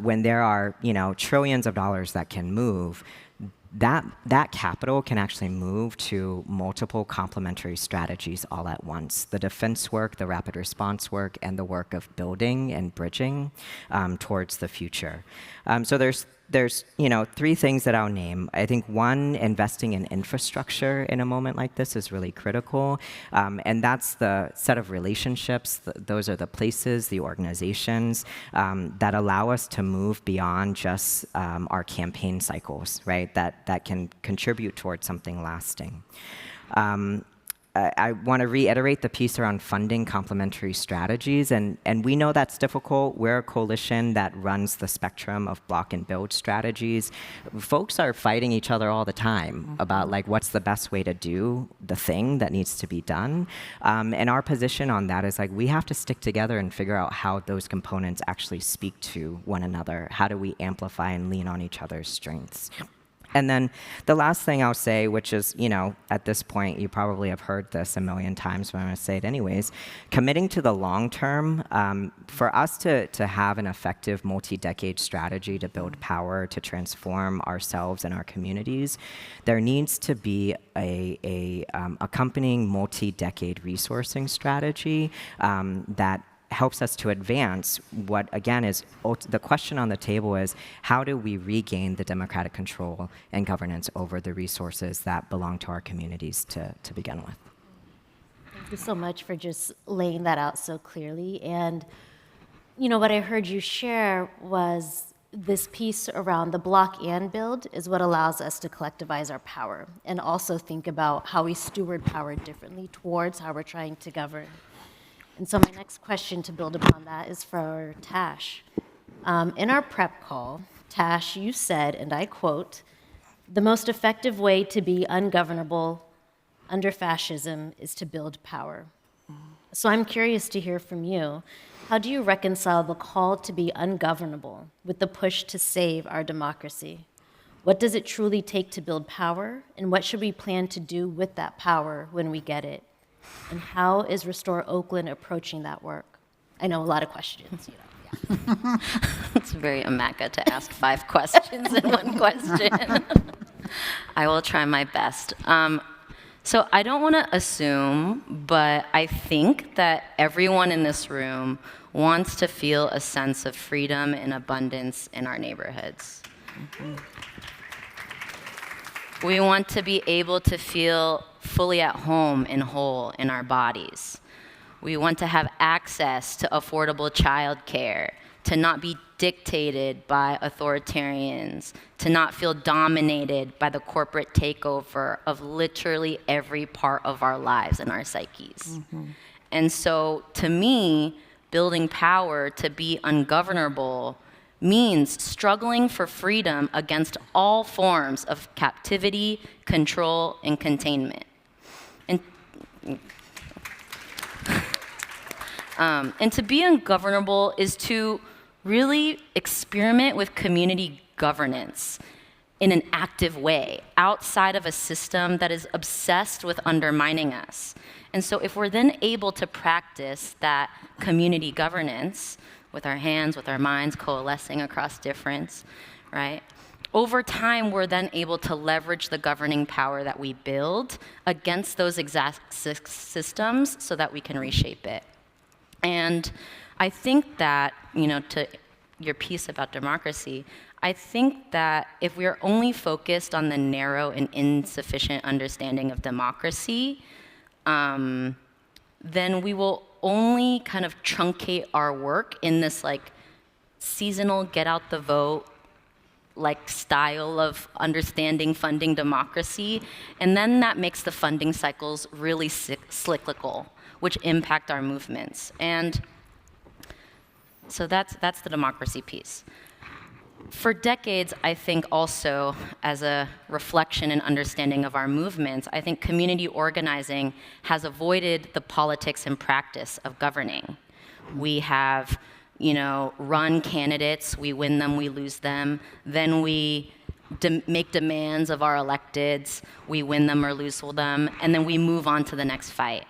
When there are, you know, trillions of dollars that can move, that capital can actually move to multiple complementary strategies all at once. The defense work, the rapid response work, and the work of building and bridging towards the future. So there's you know, three things that I'll name. I think one, investing in infrastructure in a moment like this is really critical, and that's the set of relationships. Those are the places, the organizations that allow us to move beyond just our campaign cycles, right? That can contribute towards something lasting. I want to reiterate the piece around funding complementary strategies, and we know that's difficult. We're a coalition that runs the spectrum of block and build strategies. Folks are fighting each other all the time about like what's the best way to do the thing that needs to be done. And our position on that is like we have to stick together and figure out how those components actually speak to one another. How do we amplify and lean on each other's strengths? And then the last thing I'll say, which is, you know, at this point, you probably have heard this a million times, but I'm going to say it anyways, committing to the long term, for us to have an effective multi-decade strategy to build power, to transform ourselves and our communities, there needs to be a accompanying multi-decade resourcing strategy that helps us to advance what, again, is the question on the table is, how do we regain the democratic control and governance over the resources that belong to our communities to begin with? Thank you so much for just laying that out so clearly. And, you know, what I heard you share was this piece around the block and build is what allows us to collectivize our power and also think about how we steward power differently towards how we're trying to govern. And so my next question to build upon that is for Tash. In our prep call, Tash, you said, and I quote, "The most effective way to be ungovernable under fascism is to build power." So I'm curious to hear from you. How do you reconcile the call to be ungovernable with the push to save our democracy? What does it truly take to build power, and what should we plan to do with that power when we get it? And how is Restore Oakland approaching that work? I know a lot of questions. You know, yeah. It's very Nwamaka to ask 5 questions in one question. I will try my best. So I don't want to assume, but I think that everyone in this room wants to feel a sense of freedom and abundance in our neighborhoods. We want to be able to feel fully at home and whole in our bodies. We want to have access to affordable childcare, to not be dictated by authoritarians, to not feel dominated by the corporate takeover of literally every part of our lives and our psyches. And so, to me, building power to be ungovernable means struggling for freedom against all forms of captivity, control, and containment. And to be ungovernable is to really experiment with community governance in an active way, outside of a system that is obsessed with undermining us. And so if we're then able to practice that community governance with our hands, with our minds, coalescing across difference, right? Over time, we're then able to leverage the governing power that we build against those exact systems so that we can reshape it. And I think that, to your piece about democracy, I think that if we are only focused on the narrow and insufficient understanding of democracy, then we will only kind of truncate our work in this seasonal get out the vote style of understanding funding democracy, and then that makes the funding cycles really cyclical, which impact our movements. And so that's the democracy piece. For decades, I think also, as a reflection and understanding of our movements, I think community organizing has avoided the politics and practice of governing. We have, run candidates, we win them, we lose them, then we make demands of our electeds, we win them or lose them, and then we move on to the next fight.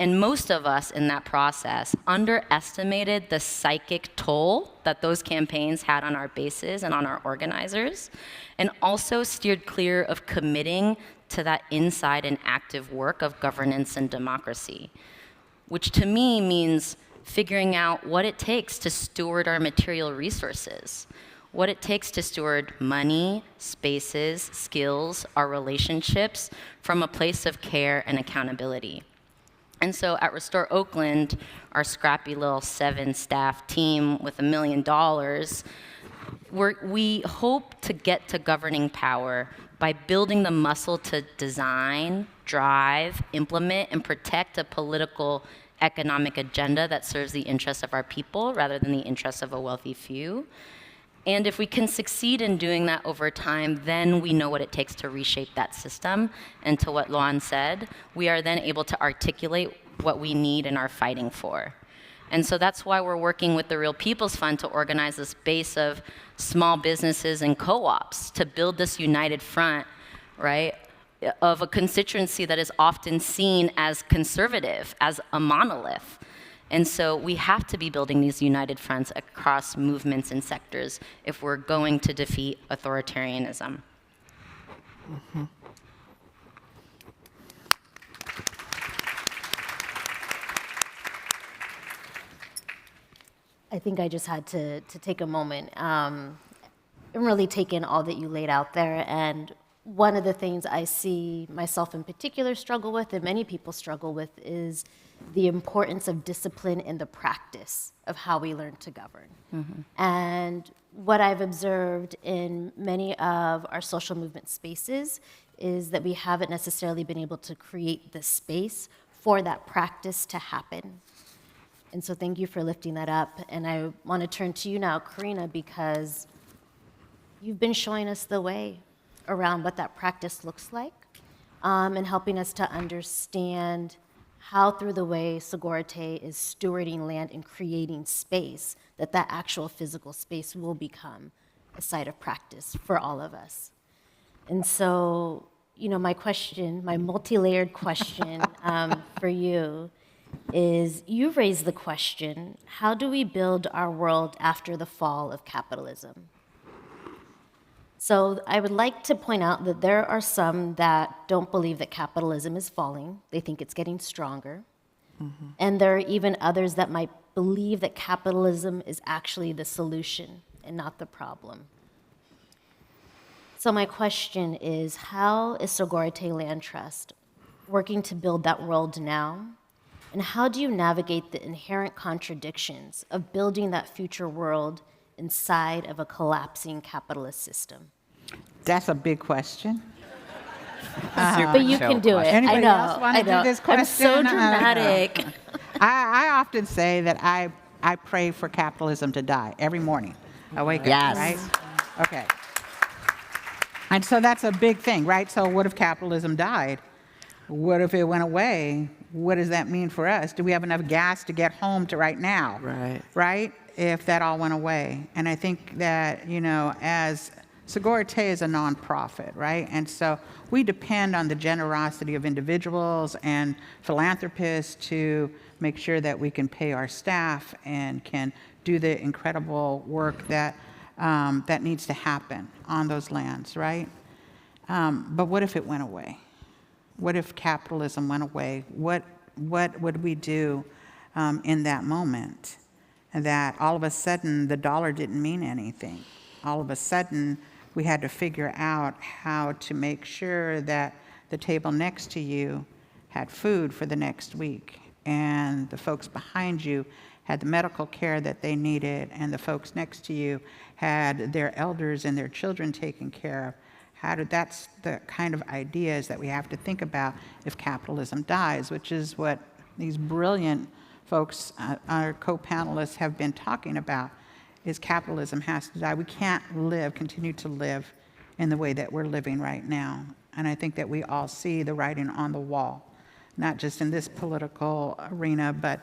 And most of us in that process underestimated the psychic toll that those campaigns had on our bases and on our organizers, and also steered clear of committing to that inside and active work of governance and democracy, which to me means figuring out what it takes to steward our material resources, what it takes to steward money, spaces, skills, our relationships from a place of care and accountability. And so at Restore Oakland, our scrappy little 7-staff team with $1 million, we hope to get to governing power by building the muscle to design, drive, implement, and protect a political economic agenda that serves the interests of our people rather than the interests of a wealthy few. And if we can succeed in doing that over time, then we know what it takes to reshape that system. And to what Luan said, we are then able to articulate what we need and are fighting for. And so that's why we're working with the Real People's Fund to organize this base of small businesses and co-ops to build this united front, right, of a constituency that is often seen as conservative, as a monolith. And so we have to be building these united fronts across movements and sectors if we're going to defeat authoritarianism. Mm-hmm. I think I just had to take a moment and really take in all that you laid out there. And one of the things I see myself in particular struggle with, and many people struggle with, is the importance of discipline in the practice of how we learn to govern. Mm-hmm. And what I've observed in many of our social movement spaces is that we haven't necessarily been able to create the space for that practice to happen. And so thank you for lifting that up. And I want to turn to you now, Corrina, because you've been showing us the way around what that practice looks like, and helping us to understand how through the way Sogorea is stewarding land and creating space, that actual physical space will become a site of practice for all of us. And so, my question, my multi-layered question for you is, you've raised the question, how do we build our world after the fall of capitalism? So I would like to point out that there are some that don't believe that capitalism is falling. They think it's getting stronger. Mm-hmm. And there are even others that might believe that capitalism is actually the solution and not the problem. So my question is, how is Sogorea Land Trust working to build that world now? And how do you navigate the inherent contradictions of building that future world inside of a collapsing capitalist system? That's a big question. But you can do it. Anybody I know. else want I to know. do this I'm question? so dramatic. I often say that I pray for capitalism to die every morning. I wake Yes. up, right? Okay. And so that's a big thing, right? So what if capitalism died? What if it went away? What does that mean for us? Do we have enough gas to get home to right now? Right. Right? If that all went away. And I think that, as Sogorea is a nonprofit, right? And so we depend on the generosity of individuals and philanthropists to make sure that we can pay our staff and can do the incredible work that that needs to happen on those lands, right? But what if it went away? What if capitalism went away? What would we do in that moment? That all of a sudden the dollar didn't mean anything. All of a sudden we had to figure out how to make sure that the table next to you had food for the next week, and the folks behind you had the medical care that they needed, and the folks next to you had their elders and their children taken care of. That's the kind of ideas that we have to think about if capitalism dies, which is what these brilliant folks, our co-panelists, have been talking about, is capitalism has to die. We can't continue to live in the way that we're living right now. And I think that we all see the writing on the wall, not just in this political arena, but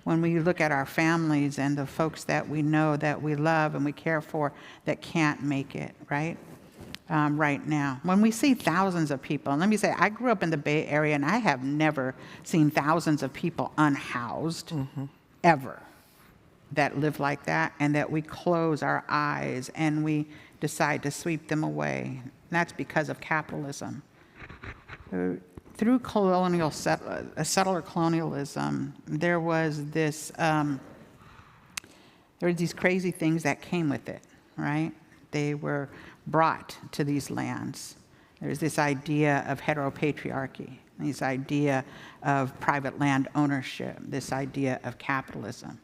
when we look at our families and the folks that we know, that we love and we care for, that can't make it, right? Right now. When we see thousands of people, and let me say, I grew up in the Bay Area, and I have never seen thousands of people unhoused, ever, that live like that, and that we close our eyes and we decide to sweep them away. And that's because of capitalism. Through settler colonialism, there was this, there were these crazy things that came with it, right? They were brought to these lands. There's this idea of heteropatriarchy, this idea of private land ownership, this idea of capitalism.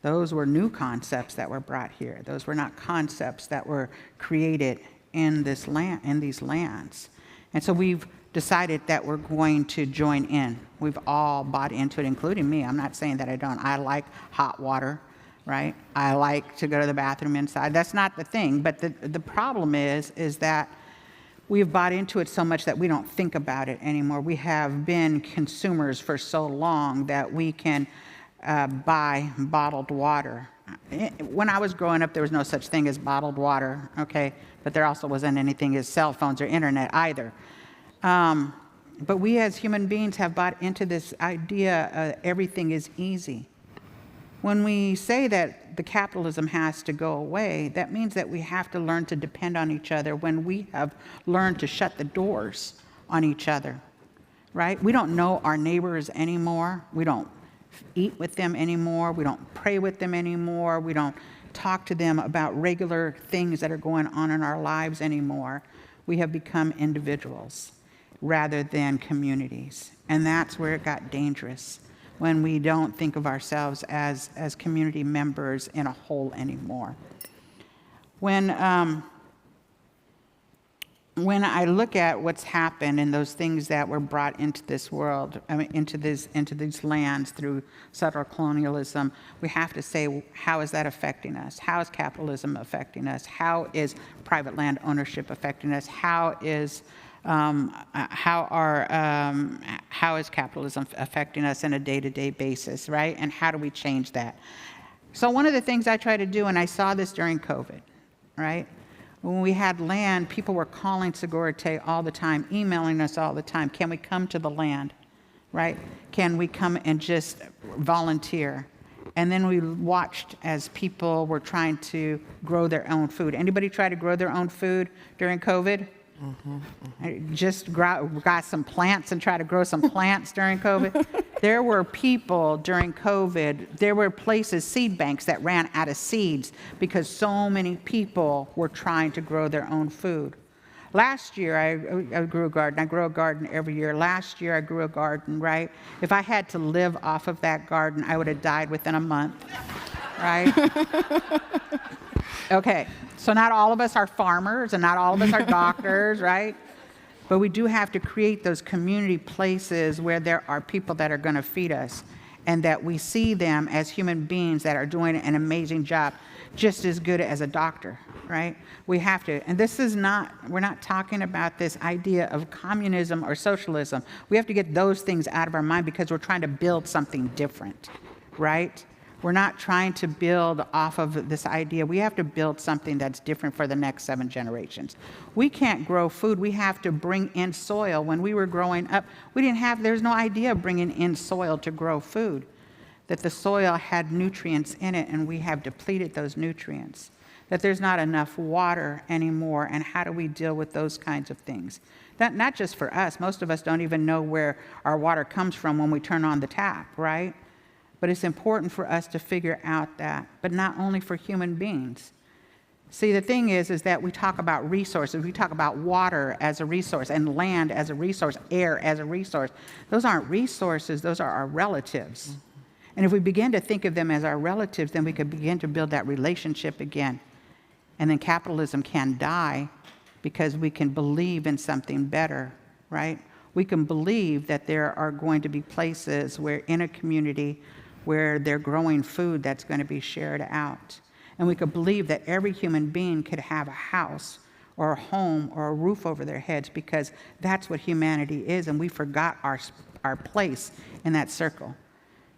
Those were new concepts that were brought here. Those were not concepts that were created in these lands. And so we've decided that we're going to join in. We've all bought into it, including me. I'm not saying that I don't. I like hot water, right? I like to go to the bathroom inside. That's not the thing. But the problem is that we've bought into it so much that we don't think about it anymore. We have been consumers for so long that we can buy bottled water. When I was growing up, there was no such thing as bottled water, okay? But there also wasn't anything as cell phones or internet either. But we as human beings have bought into this idea everything is easy. When we say that the capitalism has to go away, that means that we have to learn to depend on each other when we have learned to shut the doors on each other, right? We don't know our neighbors anymore. We don't eat with them anymore. We don't pray with them anymore. We don't talk to them about regular things that are going on in our lives anymore. We have become individuals rather than communities. And that's where it got dangerous, when we don't think of ourselves as community members in a whole anymore. When I look at what's happened and those things that were brought into this world, into these lands through settler colonialism, we have to say, how is that affecting us? How is capitalism affecting us? How is private land ownership affecting us? How is capitalism affecting us on a day-to-day basis, right? And how do we change that? So one of the things I try to do, and I saw this during COVID, right? When we had land, people were calling Sogorea all the time, emailing us all the time. Can we come to the land, right? Can we come and just volunteer? And then we watched as people were trying to grow their own food. Anybody try to grow their own food during COVID? Just got some plants and try to grow some plants during COVID. There were people during COVID, there were places, seed banks, that ran out of seeds because so many people were trying to grow their own food. Last year, I grew a garden. I grow a garden every year. Last year, I grew a garden, right? If I had to live off of that garden, I would have died within a month, right? Okay, so not all of us are farmers, and not all of us are doctors, right? But we do have to create those community places where there are people that are going to feed us, and that we see them as human beings that are doing an amazing job, just as good as a doctor, right? We have to, and this is not, we're not talking about this idea of communism or socialism. We have to get those things out of our mind because we're trying to build something different, right? We're not trying to build off of this idea. We have to build something that's different for the next 7 generations. We can't grow food. We have to bring in soil. When we were growing up, there's no idea of bringing in soil to grow food, that the soil had nutrients in it, and we have depleted those nutrients, that there's not enough water anymore, and how do we deal with those kinds of things? Not just for us. Most of us don't even know where our water comes from when we turn on the tap, right? But it's important for us to figure out that, but not only for human beings. See, the thing is that we talk about resources. We talk about water as a resource and land as a resource, air as a resource. Those aren't resources, those are our relatives. Mm-hmm. And if we begin to think of them as our relatives, then we could begin to build that relationship again. And then capitalism can die because we can believe in something better, right? We can believe that there are going to be places where in a community where they're growing food that's going to be shared out. And we could believe that every human being could have a house or a home or a roof over their heads, because that's what humanity is, and we forgot our place in that circle,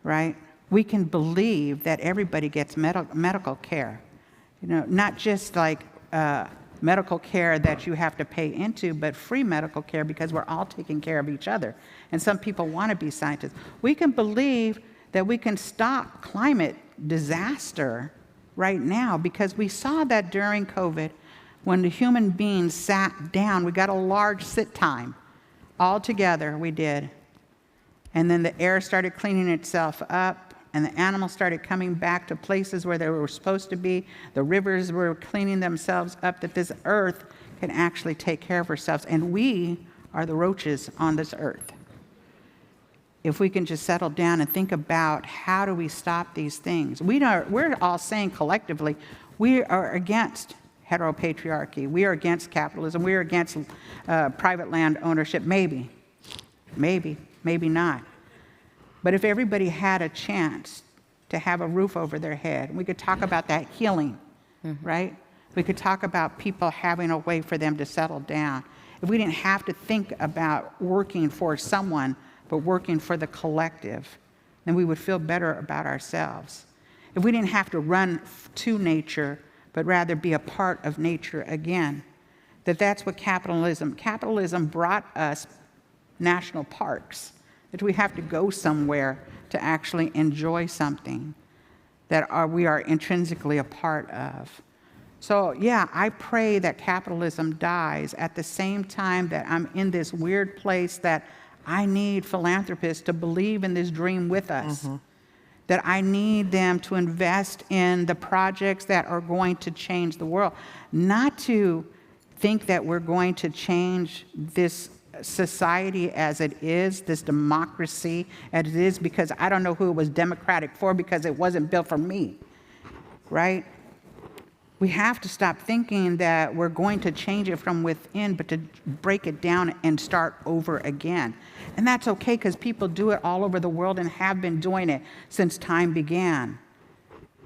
right? We can believe that everybody gets medical care. You know, not just like medical care that you have to pay into, but free medical care, because we're all taking care of each other. And some people want to be scientists. We can believe that we can stop climate disaster right now, because we saw that during COVID, when the human beings sat down, we got a large sit time. All together, we did. And then the air started cleaning itself up, and the animals started coming back to places where they were supposed to be. The rivers were cleaning themselves up, that this earth can actually take care of herself. And we are the roaches on this earth. If we can just settle down and think about how do we stop these things. We're all saying collectively, we are against heteropatriarchy. We are against capitalism. We are against private land ownership. Maybe not. But if everybody had a chance to have a roof over their head, we could talk about that healing, right? We could talk about people having a way for them to settle down. If we didn't have to think about working for someone, but working for the collective, then we would feel better about ourselves. If we didn't have to run to nature, but rather be a part of nature again, that's what capitalism brought us national parks, that we have to go somewhere to actually enjoy something that we are intrinsically a part of. So yeah, I pray that capitalism dies at the same time that I'm in this weird place that I need philanthropists to believe in this dream with us, that I need them to invest in the projects that are going to change the world, not to think that we're going to change this society as it is, this democracy as it is, because I don't know who it was democratic for, because it wasn't built for me, right? We have to stop thinking that we're going to change it from within, but to break it down and start over again. And that's okay, because people do it all over the world and have been doing it since time began.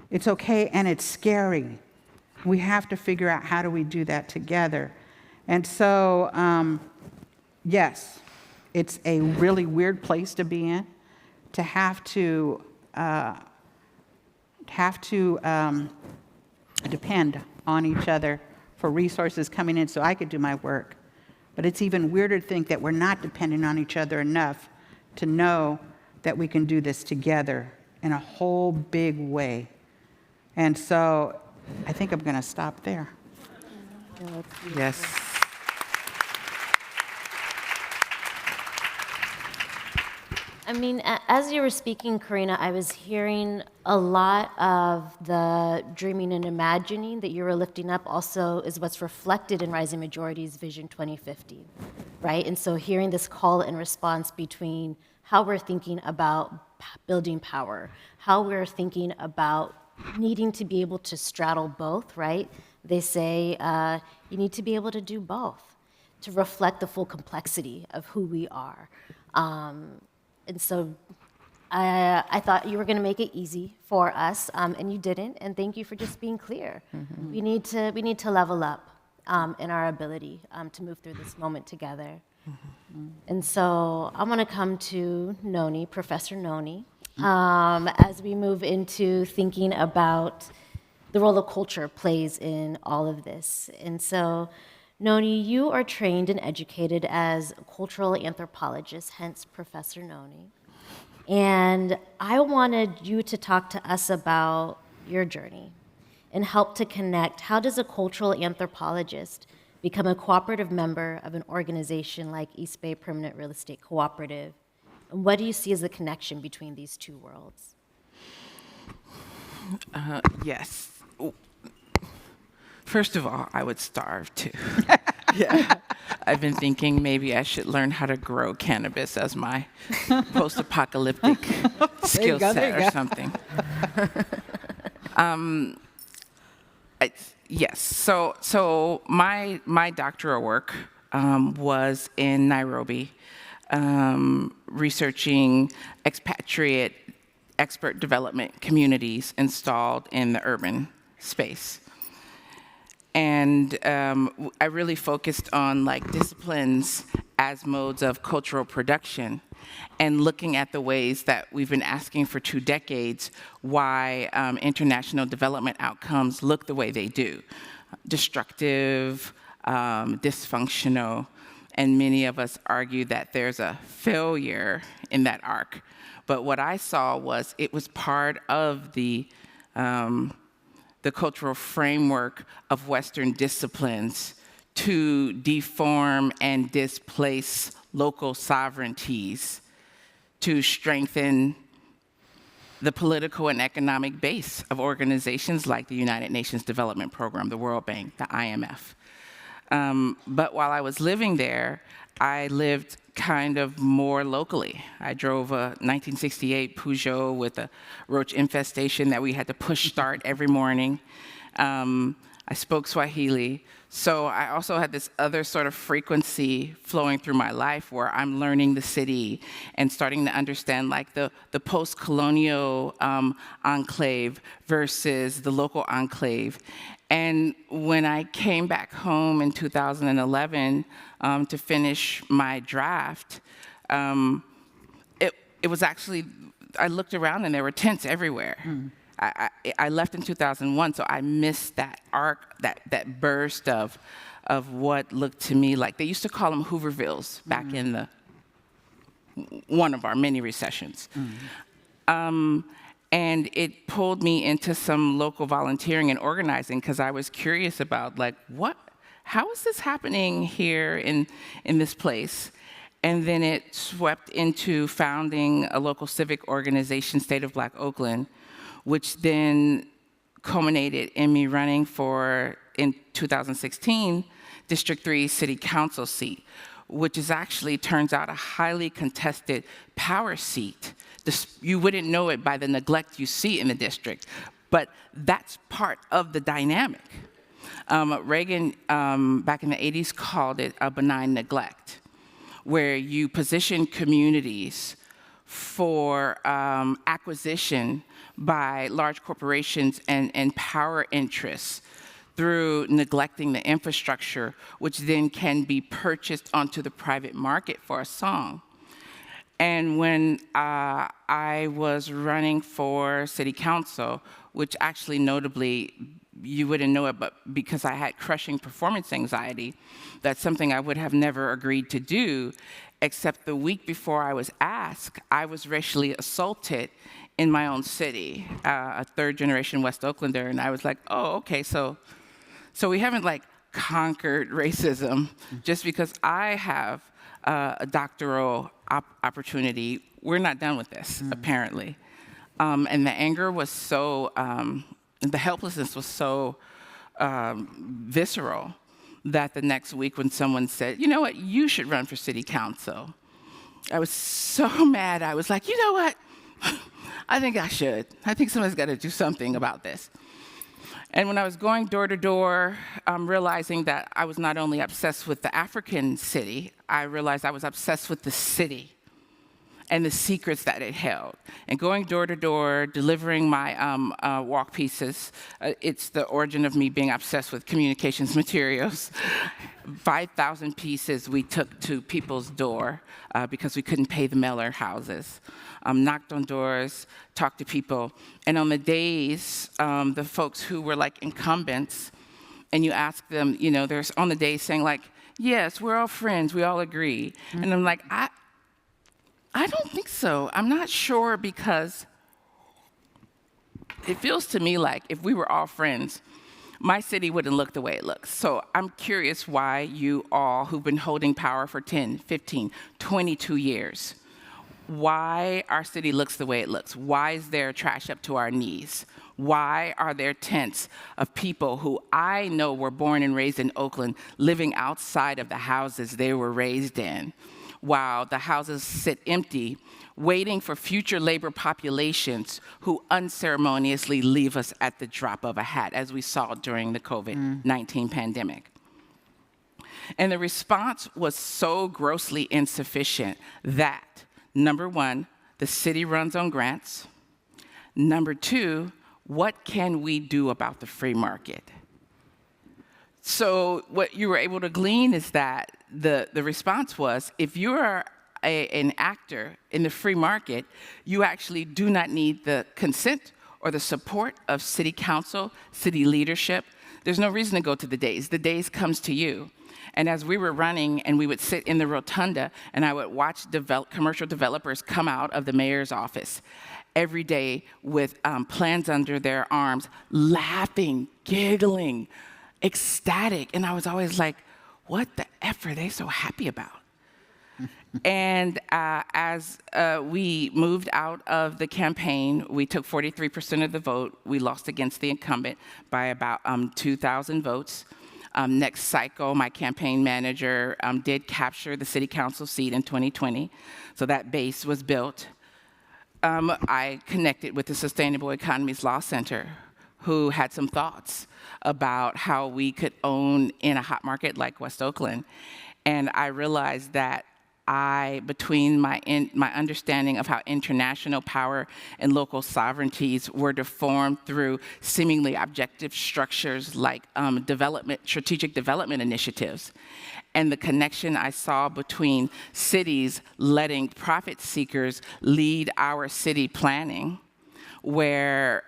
It's okay, and it's scary. We have to figure out how do we do that together. And so, yes, it's a really weird place to be in, to have to depend on each other for resources coming in so I could do my work. But it's even weirder to think that we're not depending on each other enough to know that we can do this together in a whole big way. And so I think I'm going to stop there. Yes. I mean, as you were speaking, Corrina, I was hearing a lot of the dreaming and imagining that you were lifting up also is what's reflected in Rising Majority's Vision 2050, right? And so hearing this call and response between how we're thinking about building power, how we're thinking about needing to be able to straddle both, right? They say you need to be able to do both to reflect the full complexity of who we are. And so I thought you were going to make it easy for us, and you didn't. And thank you for just being clear. Mm-hmm. We need to level up in our ability to move through this moment together. Mm-hmm. And so I want to come to Noni, Professor Noni, as we move into thinking about the role that culture plays in all of this. And so, Noni, you are trained and educated as a cultural anthropologist, hence Professor Noni. And I wanted you to talk to us about your journey and help to connect. How does a cultural anthropologist become a cooperative member of an organization like East Bay Permanent Real Estate Cooperative? And what do you see as the connection between these two worlds? Yes. First of all, I would starve too. Yeah. I've been thinking maybe I should learn how to grow cannabis as my post-apocalyptic skill set or something. Yes. So my doctoral work was in Nairobi, researching expatriate expert development communities installed in the urban space. And I really focused on disciplines as modes of cultural production and looking at the ways that we've been asking for 2 decades why international development outcomes look the way they do. Destructive, dysfunctional, and many of us argue that there's a failure in that arc. But what I saw was it was part of the cultural framework of Western disciplines to deform and displace local sovereignties to strengthen the political and economic base of organizations like the United Nations Development Program, the World Bank, the IMF. But while I was living there, I lived kind of more locally. I drove a 1968 Peugeot with a roach infestation that we had to push start every morning. I spoke Swahili. So I also had this other sort of frequency flowing through my life where I'm learning the city and starting to understand the post-colonial enclave versus the local enclave. And when I came back home in 2011 to finish my draft, it was actually, I looked around and there were tents everywhere. Mm. I left in 2001, so I missed that arc, that burst of what looked to me like, they used to call them Hoovervilles back in one of our many recessions. Mm. And it pulled me into some local volunteering and organizing because I was curious about how is this happening here in this place? And then it swept into founding a local civic organization, State of Black Oakland, which then culminated in me running for, in 2016, District 3 City Council seat, which is actually, turns out, a highly contested power seat. You wouldn't know it by the neglect you see in the district, but that's part of the dynamic. Reagan, back in the 80s, called it a benign neglect, where you position communities for acquisition by large corporations and power interests through neglecting the infrastructure, which then can be purchased onto the private market for a song. And when I was running for city council, which actually notably, you wouldn't know it, but because I had crushing performance anxiety, that's something I would have never agreed to do, except the week before I was asked, I was racially assaulted in my own city, a third-generation West Oaklander, and I was like, oh, okay, so we haven't conquered racism just because I have a doctoral opportunity we're not done with this, apparently. And the anger was so, the helplessness was so visceral that the next week when someone said, you know what, you should run for city council, I was so mad. I was like, you know what, I think I should. I think someone's got to do something about this. And when I was going door to door, realizing that I was not only obsessed with the African city, I realized I was obsessed with the city and the secrets that it held. And going door to door, delivering my walk pieces, it's the origin of me being obsessed with communications materials. 5,000 pieces we took to people's door because we couldn't pay the mailer houses. Knocked on doors, talked to people. And on the days, the folks who were like incumbents, and you ask them, you know, there's on the days saying like, yes, we're all friends, we all agree. Mm-hmm. And I'm like, I don't think so. I'm not sure, because it feels to me like if we were all friends, my city wouldn't look the way it looks. So I'm curious why you all who've been holding power for 10, 15, 22 years, why our city looks the way it looks. Why is there trash up to our knees? Why are there tents of people who I know were born and raised in Oakland living outside of the houses they were raised in, while the houses sit empty, waiting for future labor populations who unceremoniously leave us at the drop of a hat, as we saw during the COVID-19 pandemic. And the response was so grossly insufficient that, number one, the city runs on grants. Number two, what can we do about the free market? So what you were able to glean is that the response was, if you are an actor in the free market, you actually do not need the consent or the support of city council, city leadership. There's no reason to go to the days. The days comes to you. And as we were running and we would sit in the rotunda and I would watch commercial developers come out of the mayor's office every day with plans under their arms, laughing, giggling, ecstatic. And I was always like, what the F are they so happy about? And as we moved out of the campaign, we took 43% of the vote. We lost against the incumbent by about 2,000 votes. Next cycle, my campaign manager did capture the city council seat in 2020, so that base was built. I connected with the Sustainable Economies Law Center, who had some thoughts about how we could own in a hot market like West Oakland. And I realized that between my understanding of how international power and local sovereignties were deformed through seemingly objective structures like strategic development initiatives, and the connection I saw between cities letting profit seekers lead our city planning, where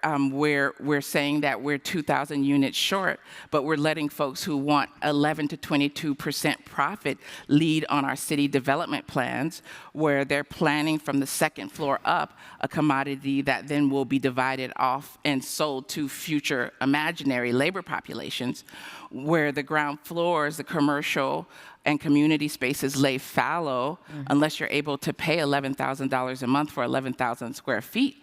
we're saying that we're 2,000 units short, but we're letting folks who want 11 to 22% profit lead on our city development plans, where they're planning from the second floor up a commodity that then will be divided off and sold to future imaginary labor populations, where the ground floors, the commercial and community spaces lay fallow unless you're able to pay $11,000 a month for 11,000 square feet.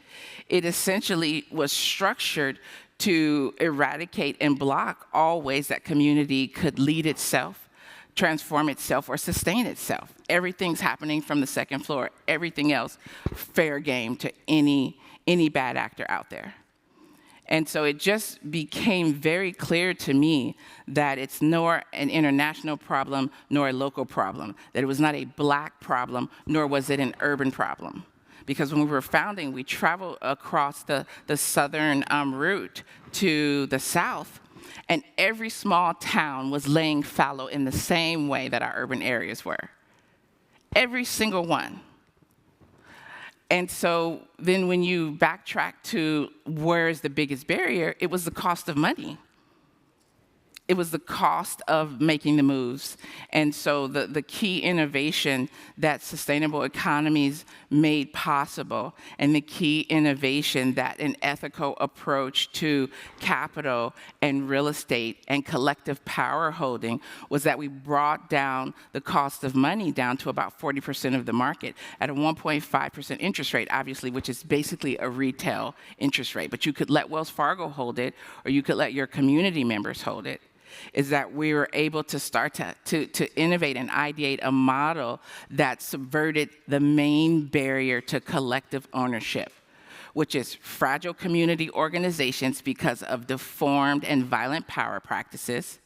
It essentially was structured to eradicate and block all ways that community could lead itself, transform itself, or sustain itself. Everything's happening from the second floor. Everything else, fair game to any bad actor out there. And so it just became very clear to me that it's nor an international problem nor a local problem, that it was not a Black problem, nor was it an urban problem. Because when we were founding, we traveled across the southern route to the south, and every small town was laying fallow in the same way that our urban areas were. Every single one. And so then when you backtrack to where is the biggest barrier, it was the cost of money. it was the cost of making the moves. And so the key innovation that sustainable economies made possible, and the key innovation that an ethical approach to capital and real estate and collective power holding was that we brought down the cost of money down to about 40% of the market at a 1.5% interest rate, obviously, which is basically a retail interest rate. But you could let Wells Fargo hold it, or you could let your community members hold it. Is that we were able to start to innovate and ideate a model that subverted the main barrier to collective ownership, which is fragile community organizations because of deformed and violent power practices,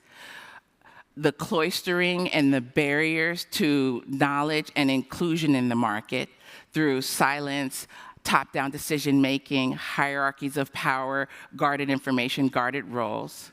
the cloistering and the barriers to knowledge and inclusion in the market through silence, top-down decision-making, hierarchies of power, guarded information, guarded roles,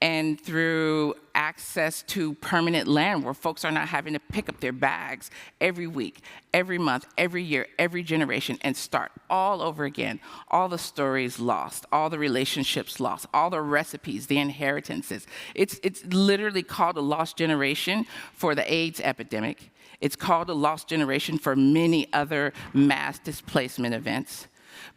and through access to permanent land where folks are not having to pick up their bags every week, every month, every year, every generation, and start all over again. All the stories lost, all the relationships lost, all the recipes, the inheritances. It's literally called a lost generation for the AIDS epidemic. It's called a lost generation for many other mass displacement events.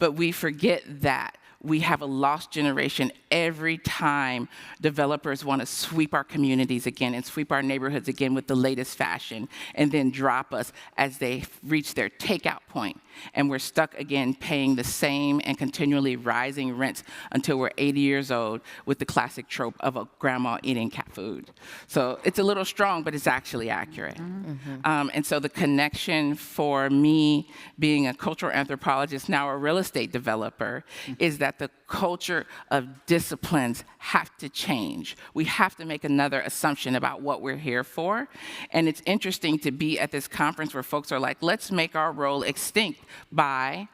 But we forget that we have a lost generation every time developers want to sweep our communities again and sweep our neighborhoods again with the latest fashion and then drop us as they reach their takeout point. And we're stuck again paying the same and continually rising rents until we're 80 years old with the classic trope of a grandma eating cat food. So it's a little strong, but it's actually accurate. Mm-hmm. And so the connection for me, being a cultural anthropologist, now a real estate developer, is that the culture of disciplines have to change. We have to make another assumption about what we're here for. And it's interesting to be at this conference where folks are like, let's make our role extinct by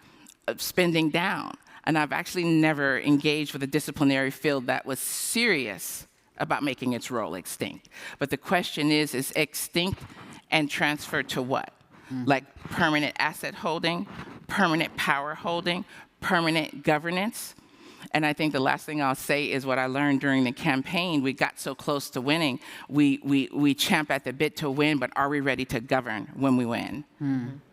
spending down. And I've actually never engaged with a disciplinary field that was serious about making its role extinct. But the question is extinct and transferred to what? Like permanent asset holding, permanent power holding, permanent governance. And I think the last thing I'll say is what I learned during the campaign. We got so close to winning. We champ at the bit to win, but are we ready to govern when we win?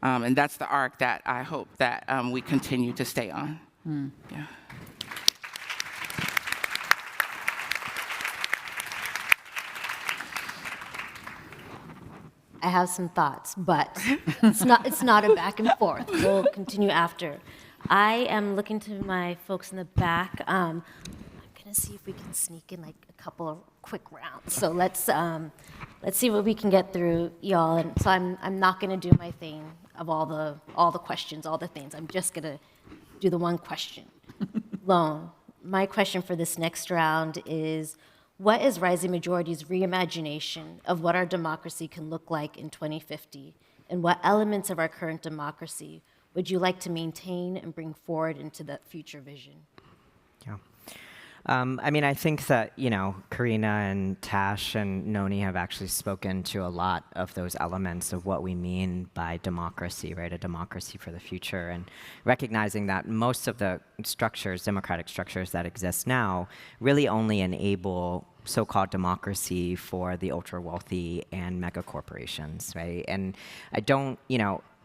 And that's the arc that I hope that we continue to stay on. Yeah. I have some thoughts, but it's not a back and forth. We'll continue after. I am looking to my folks in the back. I'm gonna see if we can sneak in like a couple of quick rounds. So let's see what we can get through, y'all. And so I'm not gonna do my thing of all the questions, all the things. I'm just gonna do the one question. Lone, my question for this next round is, what is Rising Majority's reimagination of what our democracy can look like in 2050? And what elements of our current democracy would you like to maintain and bring forward into that future vision? Yeah. I mean, I think that, Corrina and Tash and Noni have actually spoken to a lot of those elements of what we mean by democracy, right? A democracy for the future, and recognizing that most of the structures, democratic structures that exist now, really only enable so-called democracy for the ultra-wealthy and mega corporations, right? And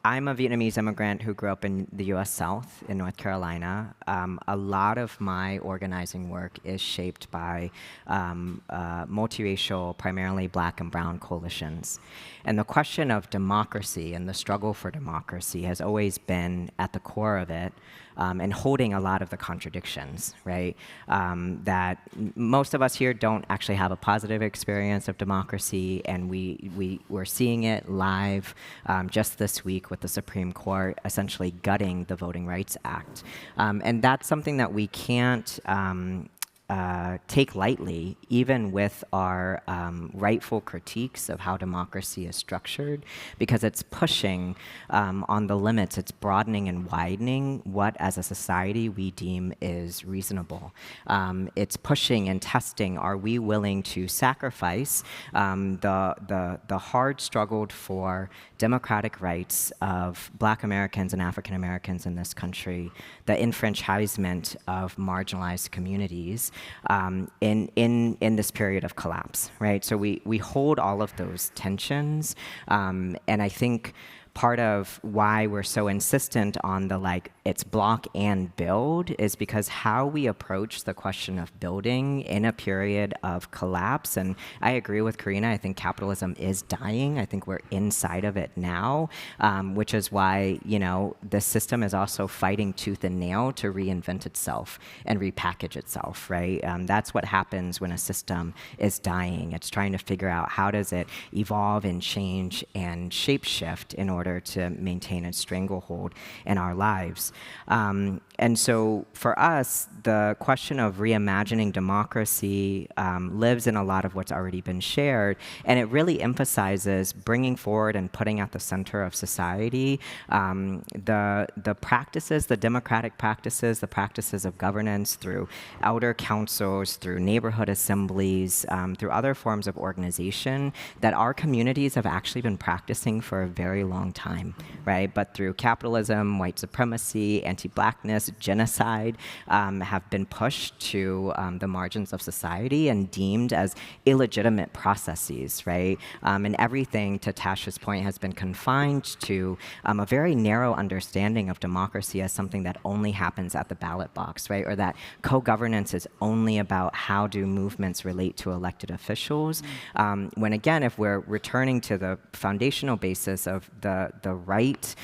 I'm a Vietnamese immigrant who grew up in the US South in North Carolina. A lot of my organizing work is shaped by multiracial, primarily Black and brown coalitions. And the question of democracy and the struggle for democracy has always been at the core of it, and holding a lot of the contradictions, right? That most of us here don't actually have a positive experience of democracy, and we're seeing it live just this week with the Supreme Court essentially gutting the Voting Rights Act. And that's something that we can't take lightly, even with our rightful critiques of how democracy is structured, because it's pushing on the limits, it's broadening and widening what as a society we deem is reasonable. It's pushing and testing, are we willing to sacrifice the hard struggled for democratic rights of Black Americans and African Americans in this country, the enfranchisement of marginalized communities, in this period of collapse, right? So we hold all of those tensions, and I think part of why we're so insistent on the it's block and build is because how we approach the question of building in a period of collapse, and I agree with Corrina, I think capitalism is dying. I think we're inside of it now, which is why, the system is also fighting tooth and nail to reinvent itself and repackage itself, right? That's what happens when a system is dying. It's trying to figure out how does it evolve and change and shapeshift in order to maintain its stranglehold in our lives. And so for us, the question of reimagining democracy lives in a lot of what's already been shared, and it really emphasizes bringing forward and putting at the center of society the practices, the democratic practices, the practices of governance through elder councils, through neighborhood assemblies, through other forms of organization that our communities have actually been practicing for a very long time, right? But through capitalism, white supremacy, anti-blackness, genocide have been pushed to the margins of society and deemed as illegitimate processes, right? And everything, to Tash's point, has been confined to a very narrow understanding of democracy as something that only happens at the ballot box, right? Or that co-governance is only about how do movements relate to elected officials. When again, if we're returning to the foundational basis of the right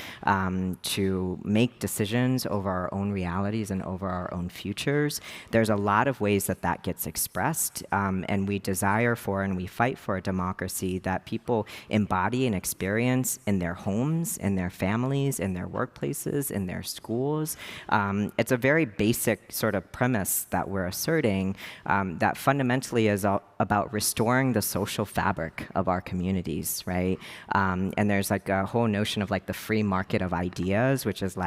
to make decisions over our own realities and over our own futures, there's a lot of ways that that gets expressed, and we desire for and we fight for a democracy that people embody and experience in their homes, in their families, in their workplaces, in their schools. It's a very basic sort of premise that we're asserting that fundamentally is about restoring the social fabric of our communities, right? And there's a whole notion of the free market of ideas, which is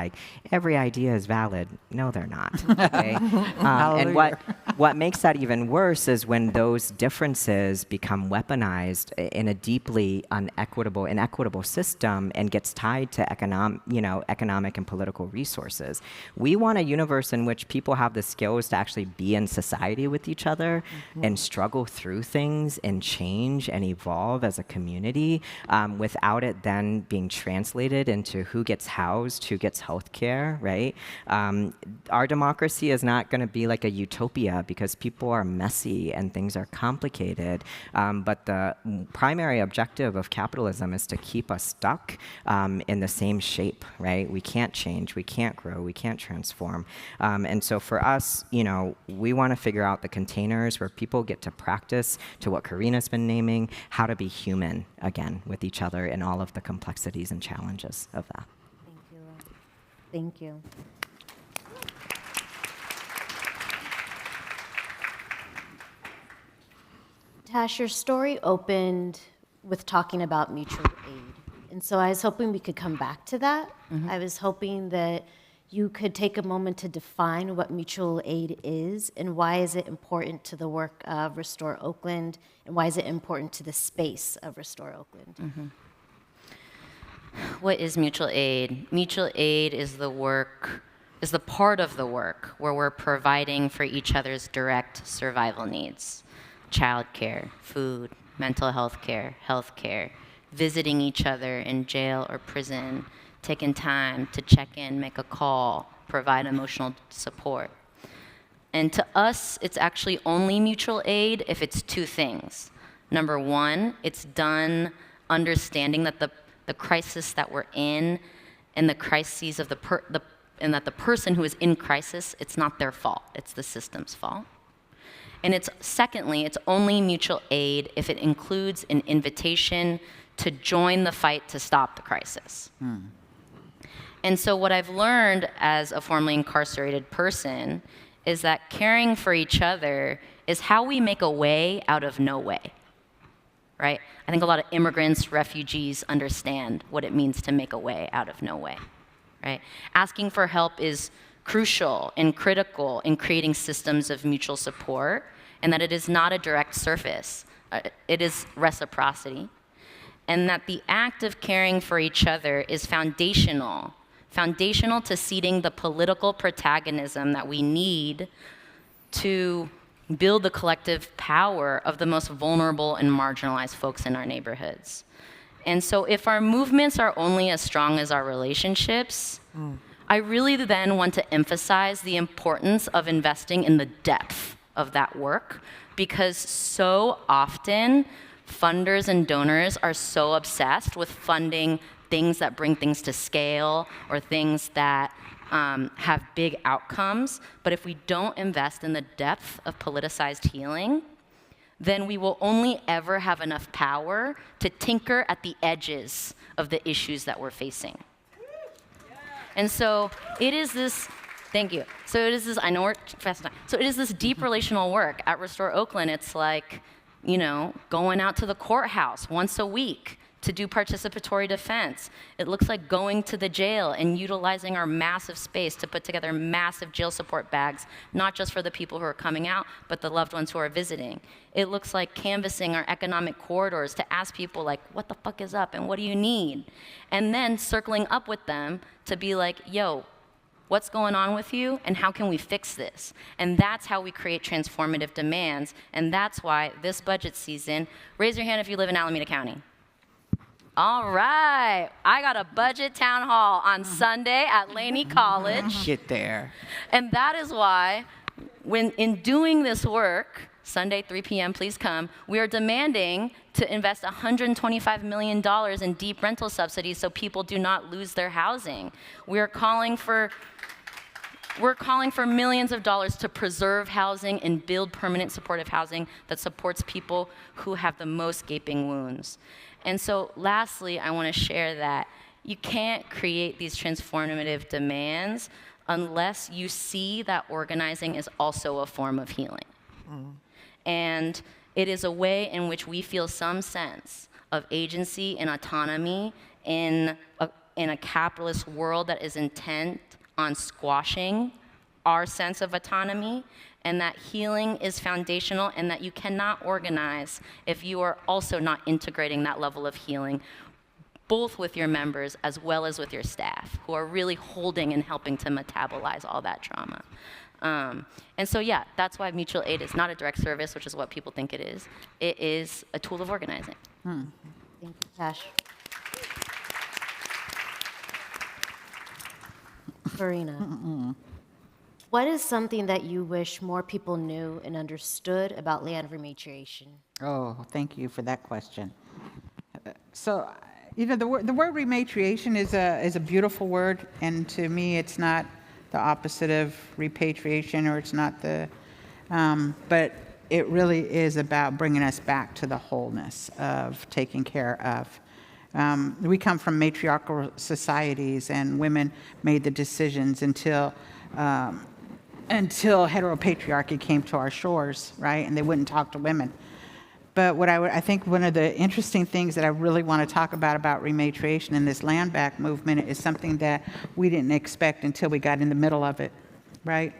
every idea is valid. No, they're not. Okay? And what makes that even worse is when those differences become weaponized in a deeply inequitable system and gets tied to economic and political resources. We want a universe in which people have the skills to actually be in society with each other and struggle through things and change and evolve as a community without it then being translated into who gets housed, who gets health care, right? Our democracy is not going to be like a utopia because people are messy and things are complicated. But the primary objective of capitalism is to keep us stuck in the same shape, right? We can't change, we can't grow, we can't transform. And so for us, we want to figure out the containers where people get to practice, to what Corrina's been naming, how to be human again with each other and all of the complexities and challenges of that. Thank you. Tash, your story opened with talking about mutual aid. And so I was hoping we could come back to that. I was hoping that you could take a moment to define what mutual aid is and why is it important to the work of Restore Oakland and why is it important to the space of Restore Oakland? What is mutual aid? Mutual aid is the part of the work where we're providing for each other's direct survival needs. Childcare, food, mental health care, visiting each other in jail or prison, taking time to check in, make a call, provide emotional support. And to us, it's actually only mutual aid if it's two things. Number one, it's done understanding that the crisis that we're in and the crises of and that the person who is in crisis, it's not their fault, it's the system's fault. And secondly, it's only mutual aid if it includes an invitation to join the fight to stop the crisis. And so what I've learned as a formerly incarcerated person is that caring for each other is how we make a way out of no way, right? I think a lot of immigrants, refugees understand what it means to make a way out of no way, right? Asking for help is crucial and critical in creating systems of mutual support, and that it is not a direct surface. It is reciprocity. And that the act of caring for each other is foundational to seeding the political protagonism that we need to build the collective power of the most vulnerable and marginalized folks in our neighborhoods. And so if our movements are only as strong as our relationships, I really then want to emphasize the importance of investing in the depth of that work, because so often funders and donors are so obsessed with funding things that bring things to scale or things that have big outcomes. But if we don't invest in the depth of politicized healing, then we will only ever have enough power to tinker at the edges of the issues that we're facing. And so it is this, thank you. So it is this, I know we're fast enough. So it is this deep relational work. At Restore Oakland, it's like, you know, going out to the courthouse once a week to do participatory defense. It looks like going to the jail and utilizing our massive space to put together massive jail support bags, not just for the people who are coming out, but the loved ones who are visiting. It looks like canvassing our economic corridors to ask people like, what the fuck is up and what do you need? And then circling up with them to be like, yo, what's going on with you and how can we fix this? And that's how we create transformative demands. And that's why this budget season, raise your hand if you live in Alameda County. All right, I got a budget town hall on Sunday at Laney College. Get there. And that is why, when in doing this work, Sunday, 3 p.m., please come, we are demanding to invest $125 million in deep rental subsidies so people do not lose their housing. We're calling for millions of dollars to preserve housing and build permanent supportive housing that supports people who have the most gaping wounds. And so lastly, I want to share that you can't create these transformative demands unless you see that organizing is also a form of healing. And it is a way in which we feel some sense of agency and autonomy in a capitalist world that is intent on squashing our sense of autonomy, and that healing is foundational, and that you cannot organize if you are also not integrating that level of healing, both with your members as well as with your staff, who are really holding and helping to metabolize all that trauma. And so, yeah, that's why mutual aid is not a direct service, which is what people think it is. It is a tool of organizing. Thank you, Tash. Corrina. What is something that you wish more people knew and understood about land rematriation? Oh, thank you for that question. So, you know, the word rematriation is a beautiful word, and to me, it's not the opposite of repatriation, or it's not the, but it really is about bringing us back to the wholeness of taking care of. We come from matriarchal societies, and women made the decisions until heteropatriarchy came to our shores, right? And they wouldn't talk to women. But what I think one of the interesting things that I really want to talk about rematriation and this land back movement is something that we didn't expect until we got in the middle of it, right?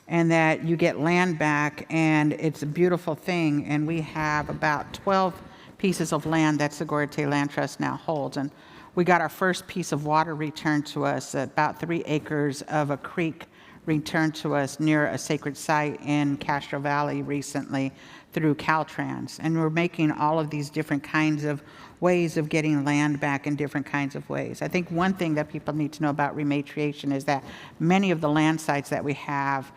And that you get land back, and it's a beautiful thing. And we have about 12 pieces of land that Sogorea Land Trust now holds. And we got our first piece of water returned to us, about 3 acres of a creek returned to us near a sacred site in Castro Valley recently through Caltrans. And we're making all of these different kinds of ways of getting land back in different kinds of ways. I think one thing that people need to know about rematriation is that many of the land sites that we have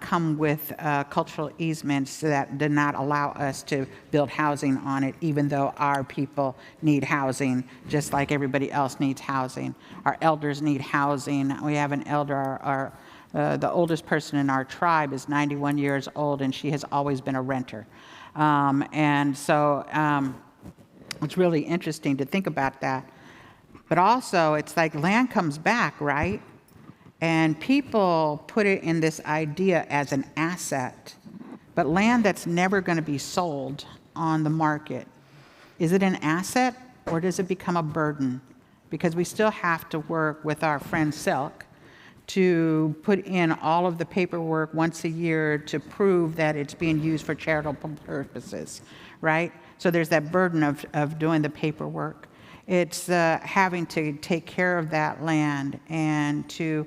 come with cultural easements that do not allow us to build housing on it, even though our people need housing, just like everybody else needs housing. Our elders need housing. We have an elder, the oldest person in our tribe is 91 years old, and she has always been a renter. And so it's really interesting to think about that. But also, it's like land comes back, right? And people put it in this idea as an asset. But land that's never going to be sold on the market, is it an asset, or does it become a burden? Because we still have to work with our friend Silk to put in all of the paperwork once a year to prove that it's being used for charitable purposes, right? So there's that burden of doing the paperwork. It's having to take care of that land and to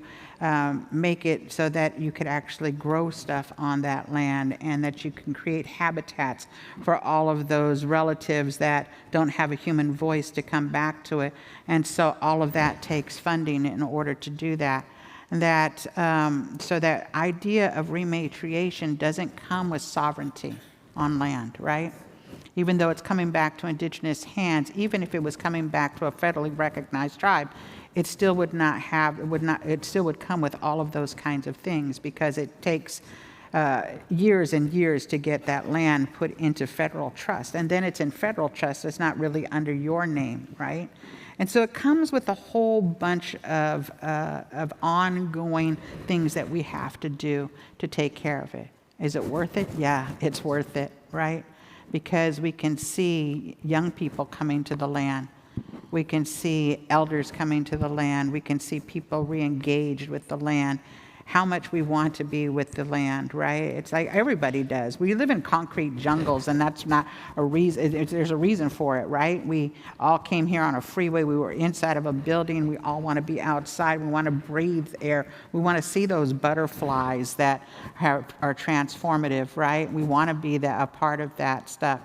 make it so that you could actually grow stuff on that land and that you can create habitats for all of those relatives that don't have a human voice to come back to it. And so all of that takes funding in order to do that. That so that idea of rematriation doesn't come with sovereignty on land, right? Even though it's coming back to indigenous hands, even if it was coming back to a federally recognized tribe, it still would not have, it still would come with all of those kinds of things, because it takes years and years to get that land put into federal trust. And then it's in federal trust, it's not really under your name, right? And so it comes with a whole bunch of ongoing things that we have to do to take care of it. Is it worth it? Yeah, it's worth it, right? Because we can see young people coming to the land. We can see elders coming to the land. We can see people re-engaged with the land. How much we want to be with the land, right? It's like everybody does. We live in concrete jungles, and that's not a reason. There's a reason for it, right? We all came here on a freeway. We were inside of a building. We all want to be outside. We want to breathe air. We want to see those butterflies that are transformative, right? We want to be a part of that stuff.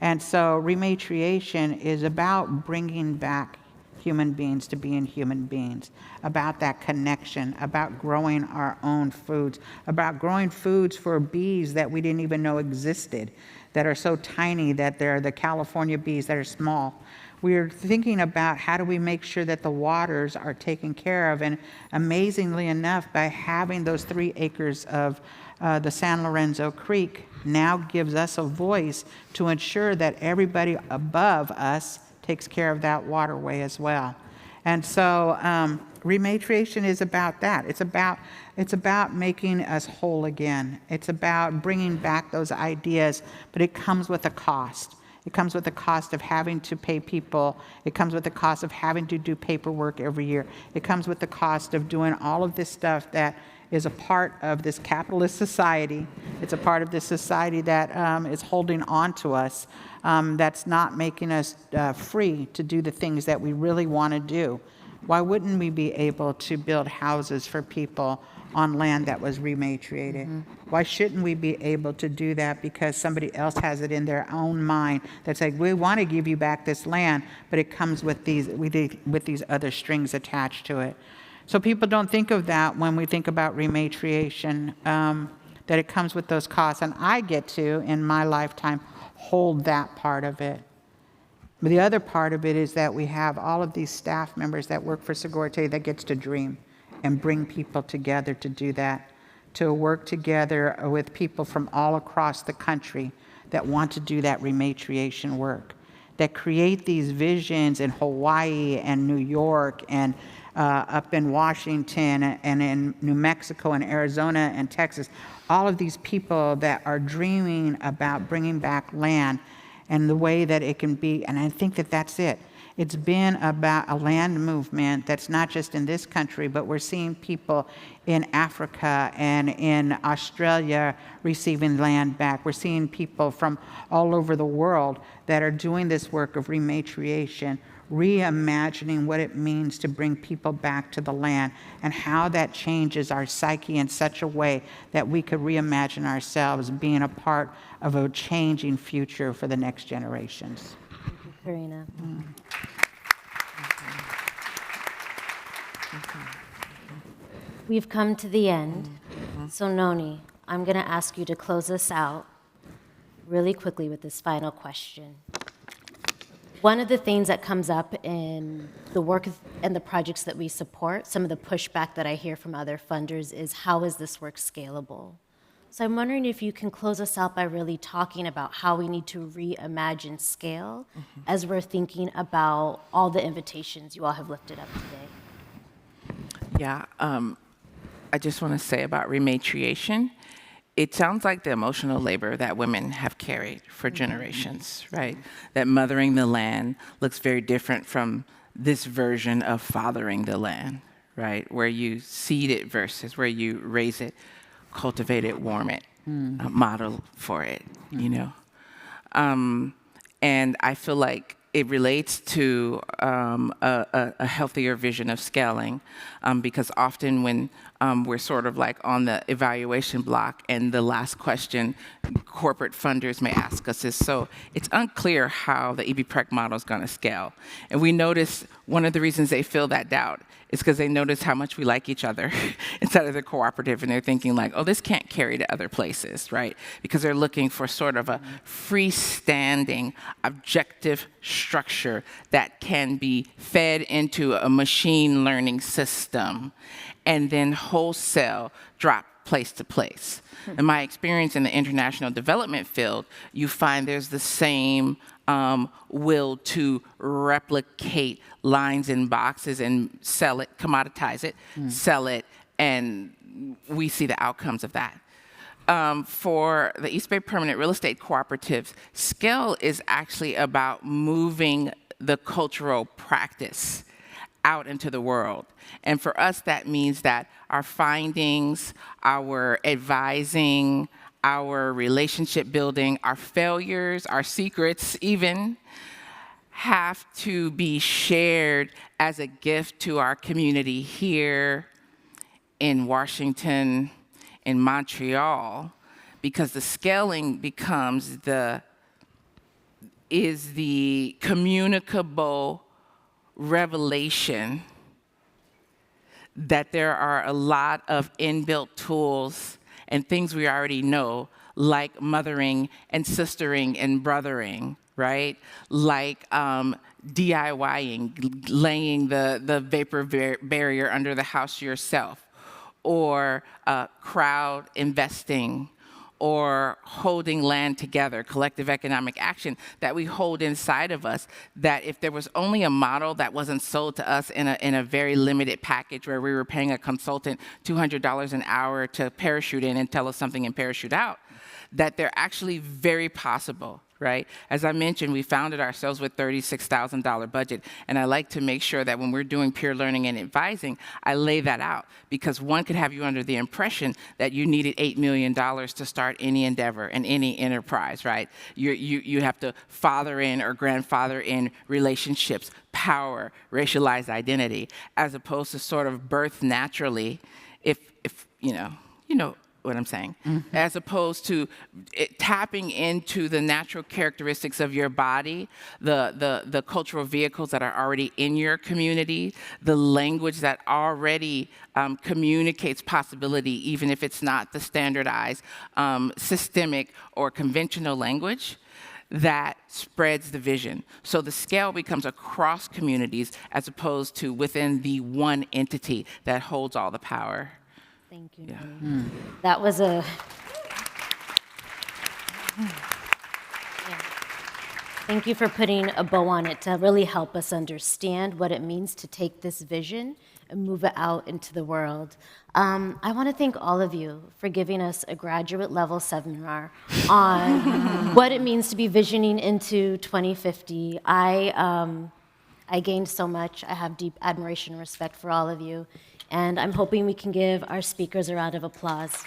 And so rematriation is about bringing back human beings to being human beings, about that connection, about growing our own foods, about growing foods for bees that we didn't even know existed, that are so tiny that they're the California bees that are small. We're thinking about how do we make sure that the waters are taken care of, and amazingly enough, by having those 3 acres of the San Lorenzo Creek now gives us a voice to ensure that everybody above us takes care of that waterway as well. And so rematriation is about that. It's about making us whole again. It's about bringing back those ideas, but it comes with a cost. It comes with the cost of having to pay people. It comes with the cost of having to do paperwork every year. It comes with the cost of doing all of this stuff that is a part of this capitalist society. It's a part of this society that is holding on to us, that's not making us free to do the things that we really want to do. Why wouldn't we be able to build houses for people on land that was rematriated? Mm-hmm. Why shouldn't we be able to do that because somebody else has it in their own mind that's like, we want to give you back this land, but it comes with these other strings attached to it. So people don't think of that when we think about rematriation, that it comes with those costs. And I get to, in my lifetime, hold that part of it. But the other part of it is that we have all of these staff members that work for Sogorea that gets to dream and bring people together to do that, to work together with people from all across the country that want to do that rematriation work, that create these visions in Hawaii and New York and up in Washington and in New Mexico and Arizona and Texas, all of these people that are dreaming about bringing back land and the way that it can be. And I think that that's it. It's been about a land movement that's not just in this country, but we're seeing people in Africa and in Australia receiving land back. We're seeing people from all over the world that are doing this work of rematriation, reimagining what it means to bring people back to the land and how that changes our psyche in such a way that we could reimagine ourselves being a part of a changing future for the next generations. Thank you, Corrina. We've come to the end. So Noni, I'm going to ask you to close us out really quickly with this final question. One of the things that comes up in the work and the projects that we support, some of the pushback that I hear from other funders is, how is this work scalable? So I'm wondering if you can close us out by really talking about how we need to reimagine scale as we're thinking about all the invitations you all have lifted up today. Yeah, I just want to say about rematriation, it sounds like the emotional labor that women have carried for generations, right? That mothering the land looks very different from this version of fathering the land, right? Where you seed it versus where you raise it, cultivate it, warm it, model for it, you know? And I feel like it relates to a healthier vision of scaling, because often when we're sort of like on the evaluation block, and the last question corporate funders may ask us is, so it's unclear how the EBPREC model is going to scale. And we notice one of the reasons they feel that doubt is because they notice how much we like each other inside of the cooperative, and they're thinking like, oh, this can't carry to other places, right? Because they're looking for sort of a freestanding, objective structure that can be fed into a machine learning system and then wholesale drop place to place. In my experience in the international development field, you find there's the same will to replicate lines in boxes and sell it, commoditize it, sell it, and we see the outcomes of that. For the East Bay Permanent Real Estate Cooperatives, scale is actually about moving the cultural practice out into the world. And for us, that means that our findings, our advising, our relationship building, our failures, our secrets even, have to be shared as a gift to our community here in Washington, in Montreal, because the scaling becomes the communicable revelation that there are a lot of inbuilt tools and things we already know, like mothering and sistering and brothering, right? Like DIYing, laying the vapor barrier under the house yourself, or crowd investing, or holding land together, collective economic action that we hold inside of us, that if there was only a model that wasn't sold to us in a very limited package where we were paying a consultant $200 an hour to parachute in and tell us something and parachute out, that they're actually very possible, right? As I mentioned, we founded ourselves with $36,000 budget, and I like to make sure that when we're doing peer learning and advising, I lay that out, because one could have you under the impression that you needed $8 million to start any endeavor and any enterprise, right? You have to father in or grandfather in relationships, power, racialized identity, as opposed to sort of birth naturally, if you know what I'm saying, as opposed to tapping into the natural characteristics of your body, the cultural vehicles that are already in your community, the language that already communicates possibility, even if it's not the standardized, systemic, or conventional language that spreads the vision. So the scale becomes across communities as opposed to within the one entity that holds all the power. Thank you, Noni. That was a... Thank you for putting a bow on it to really help us understand what it means to take this vision and move it out into the world. I want to thank all of you for giving us a graduate level seminar on what it means to be visioning into 2050. I gained so much. I have deep admiration and respect for all of you. And I'm hoping we can give our speakers a round of applause.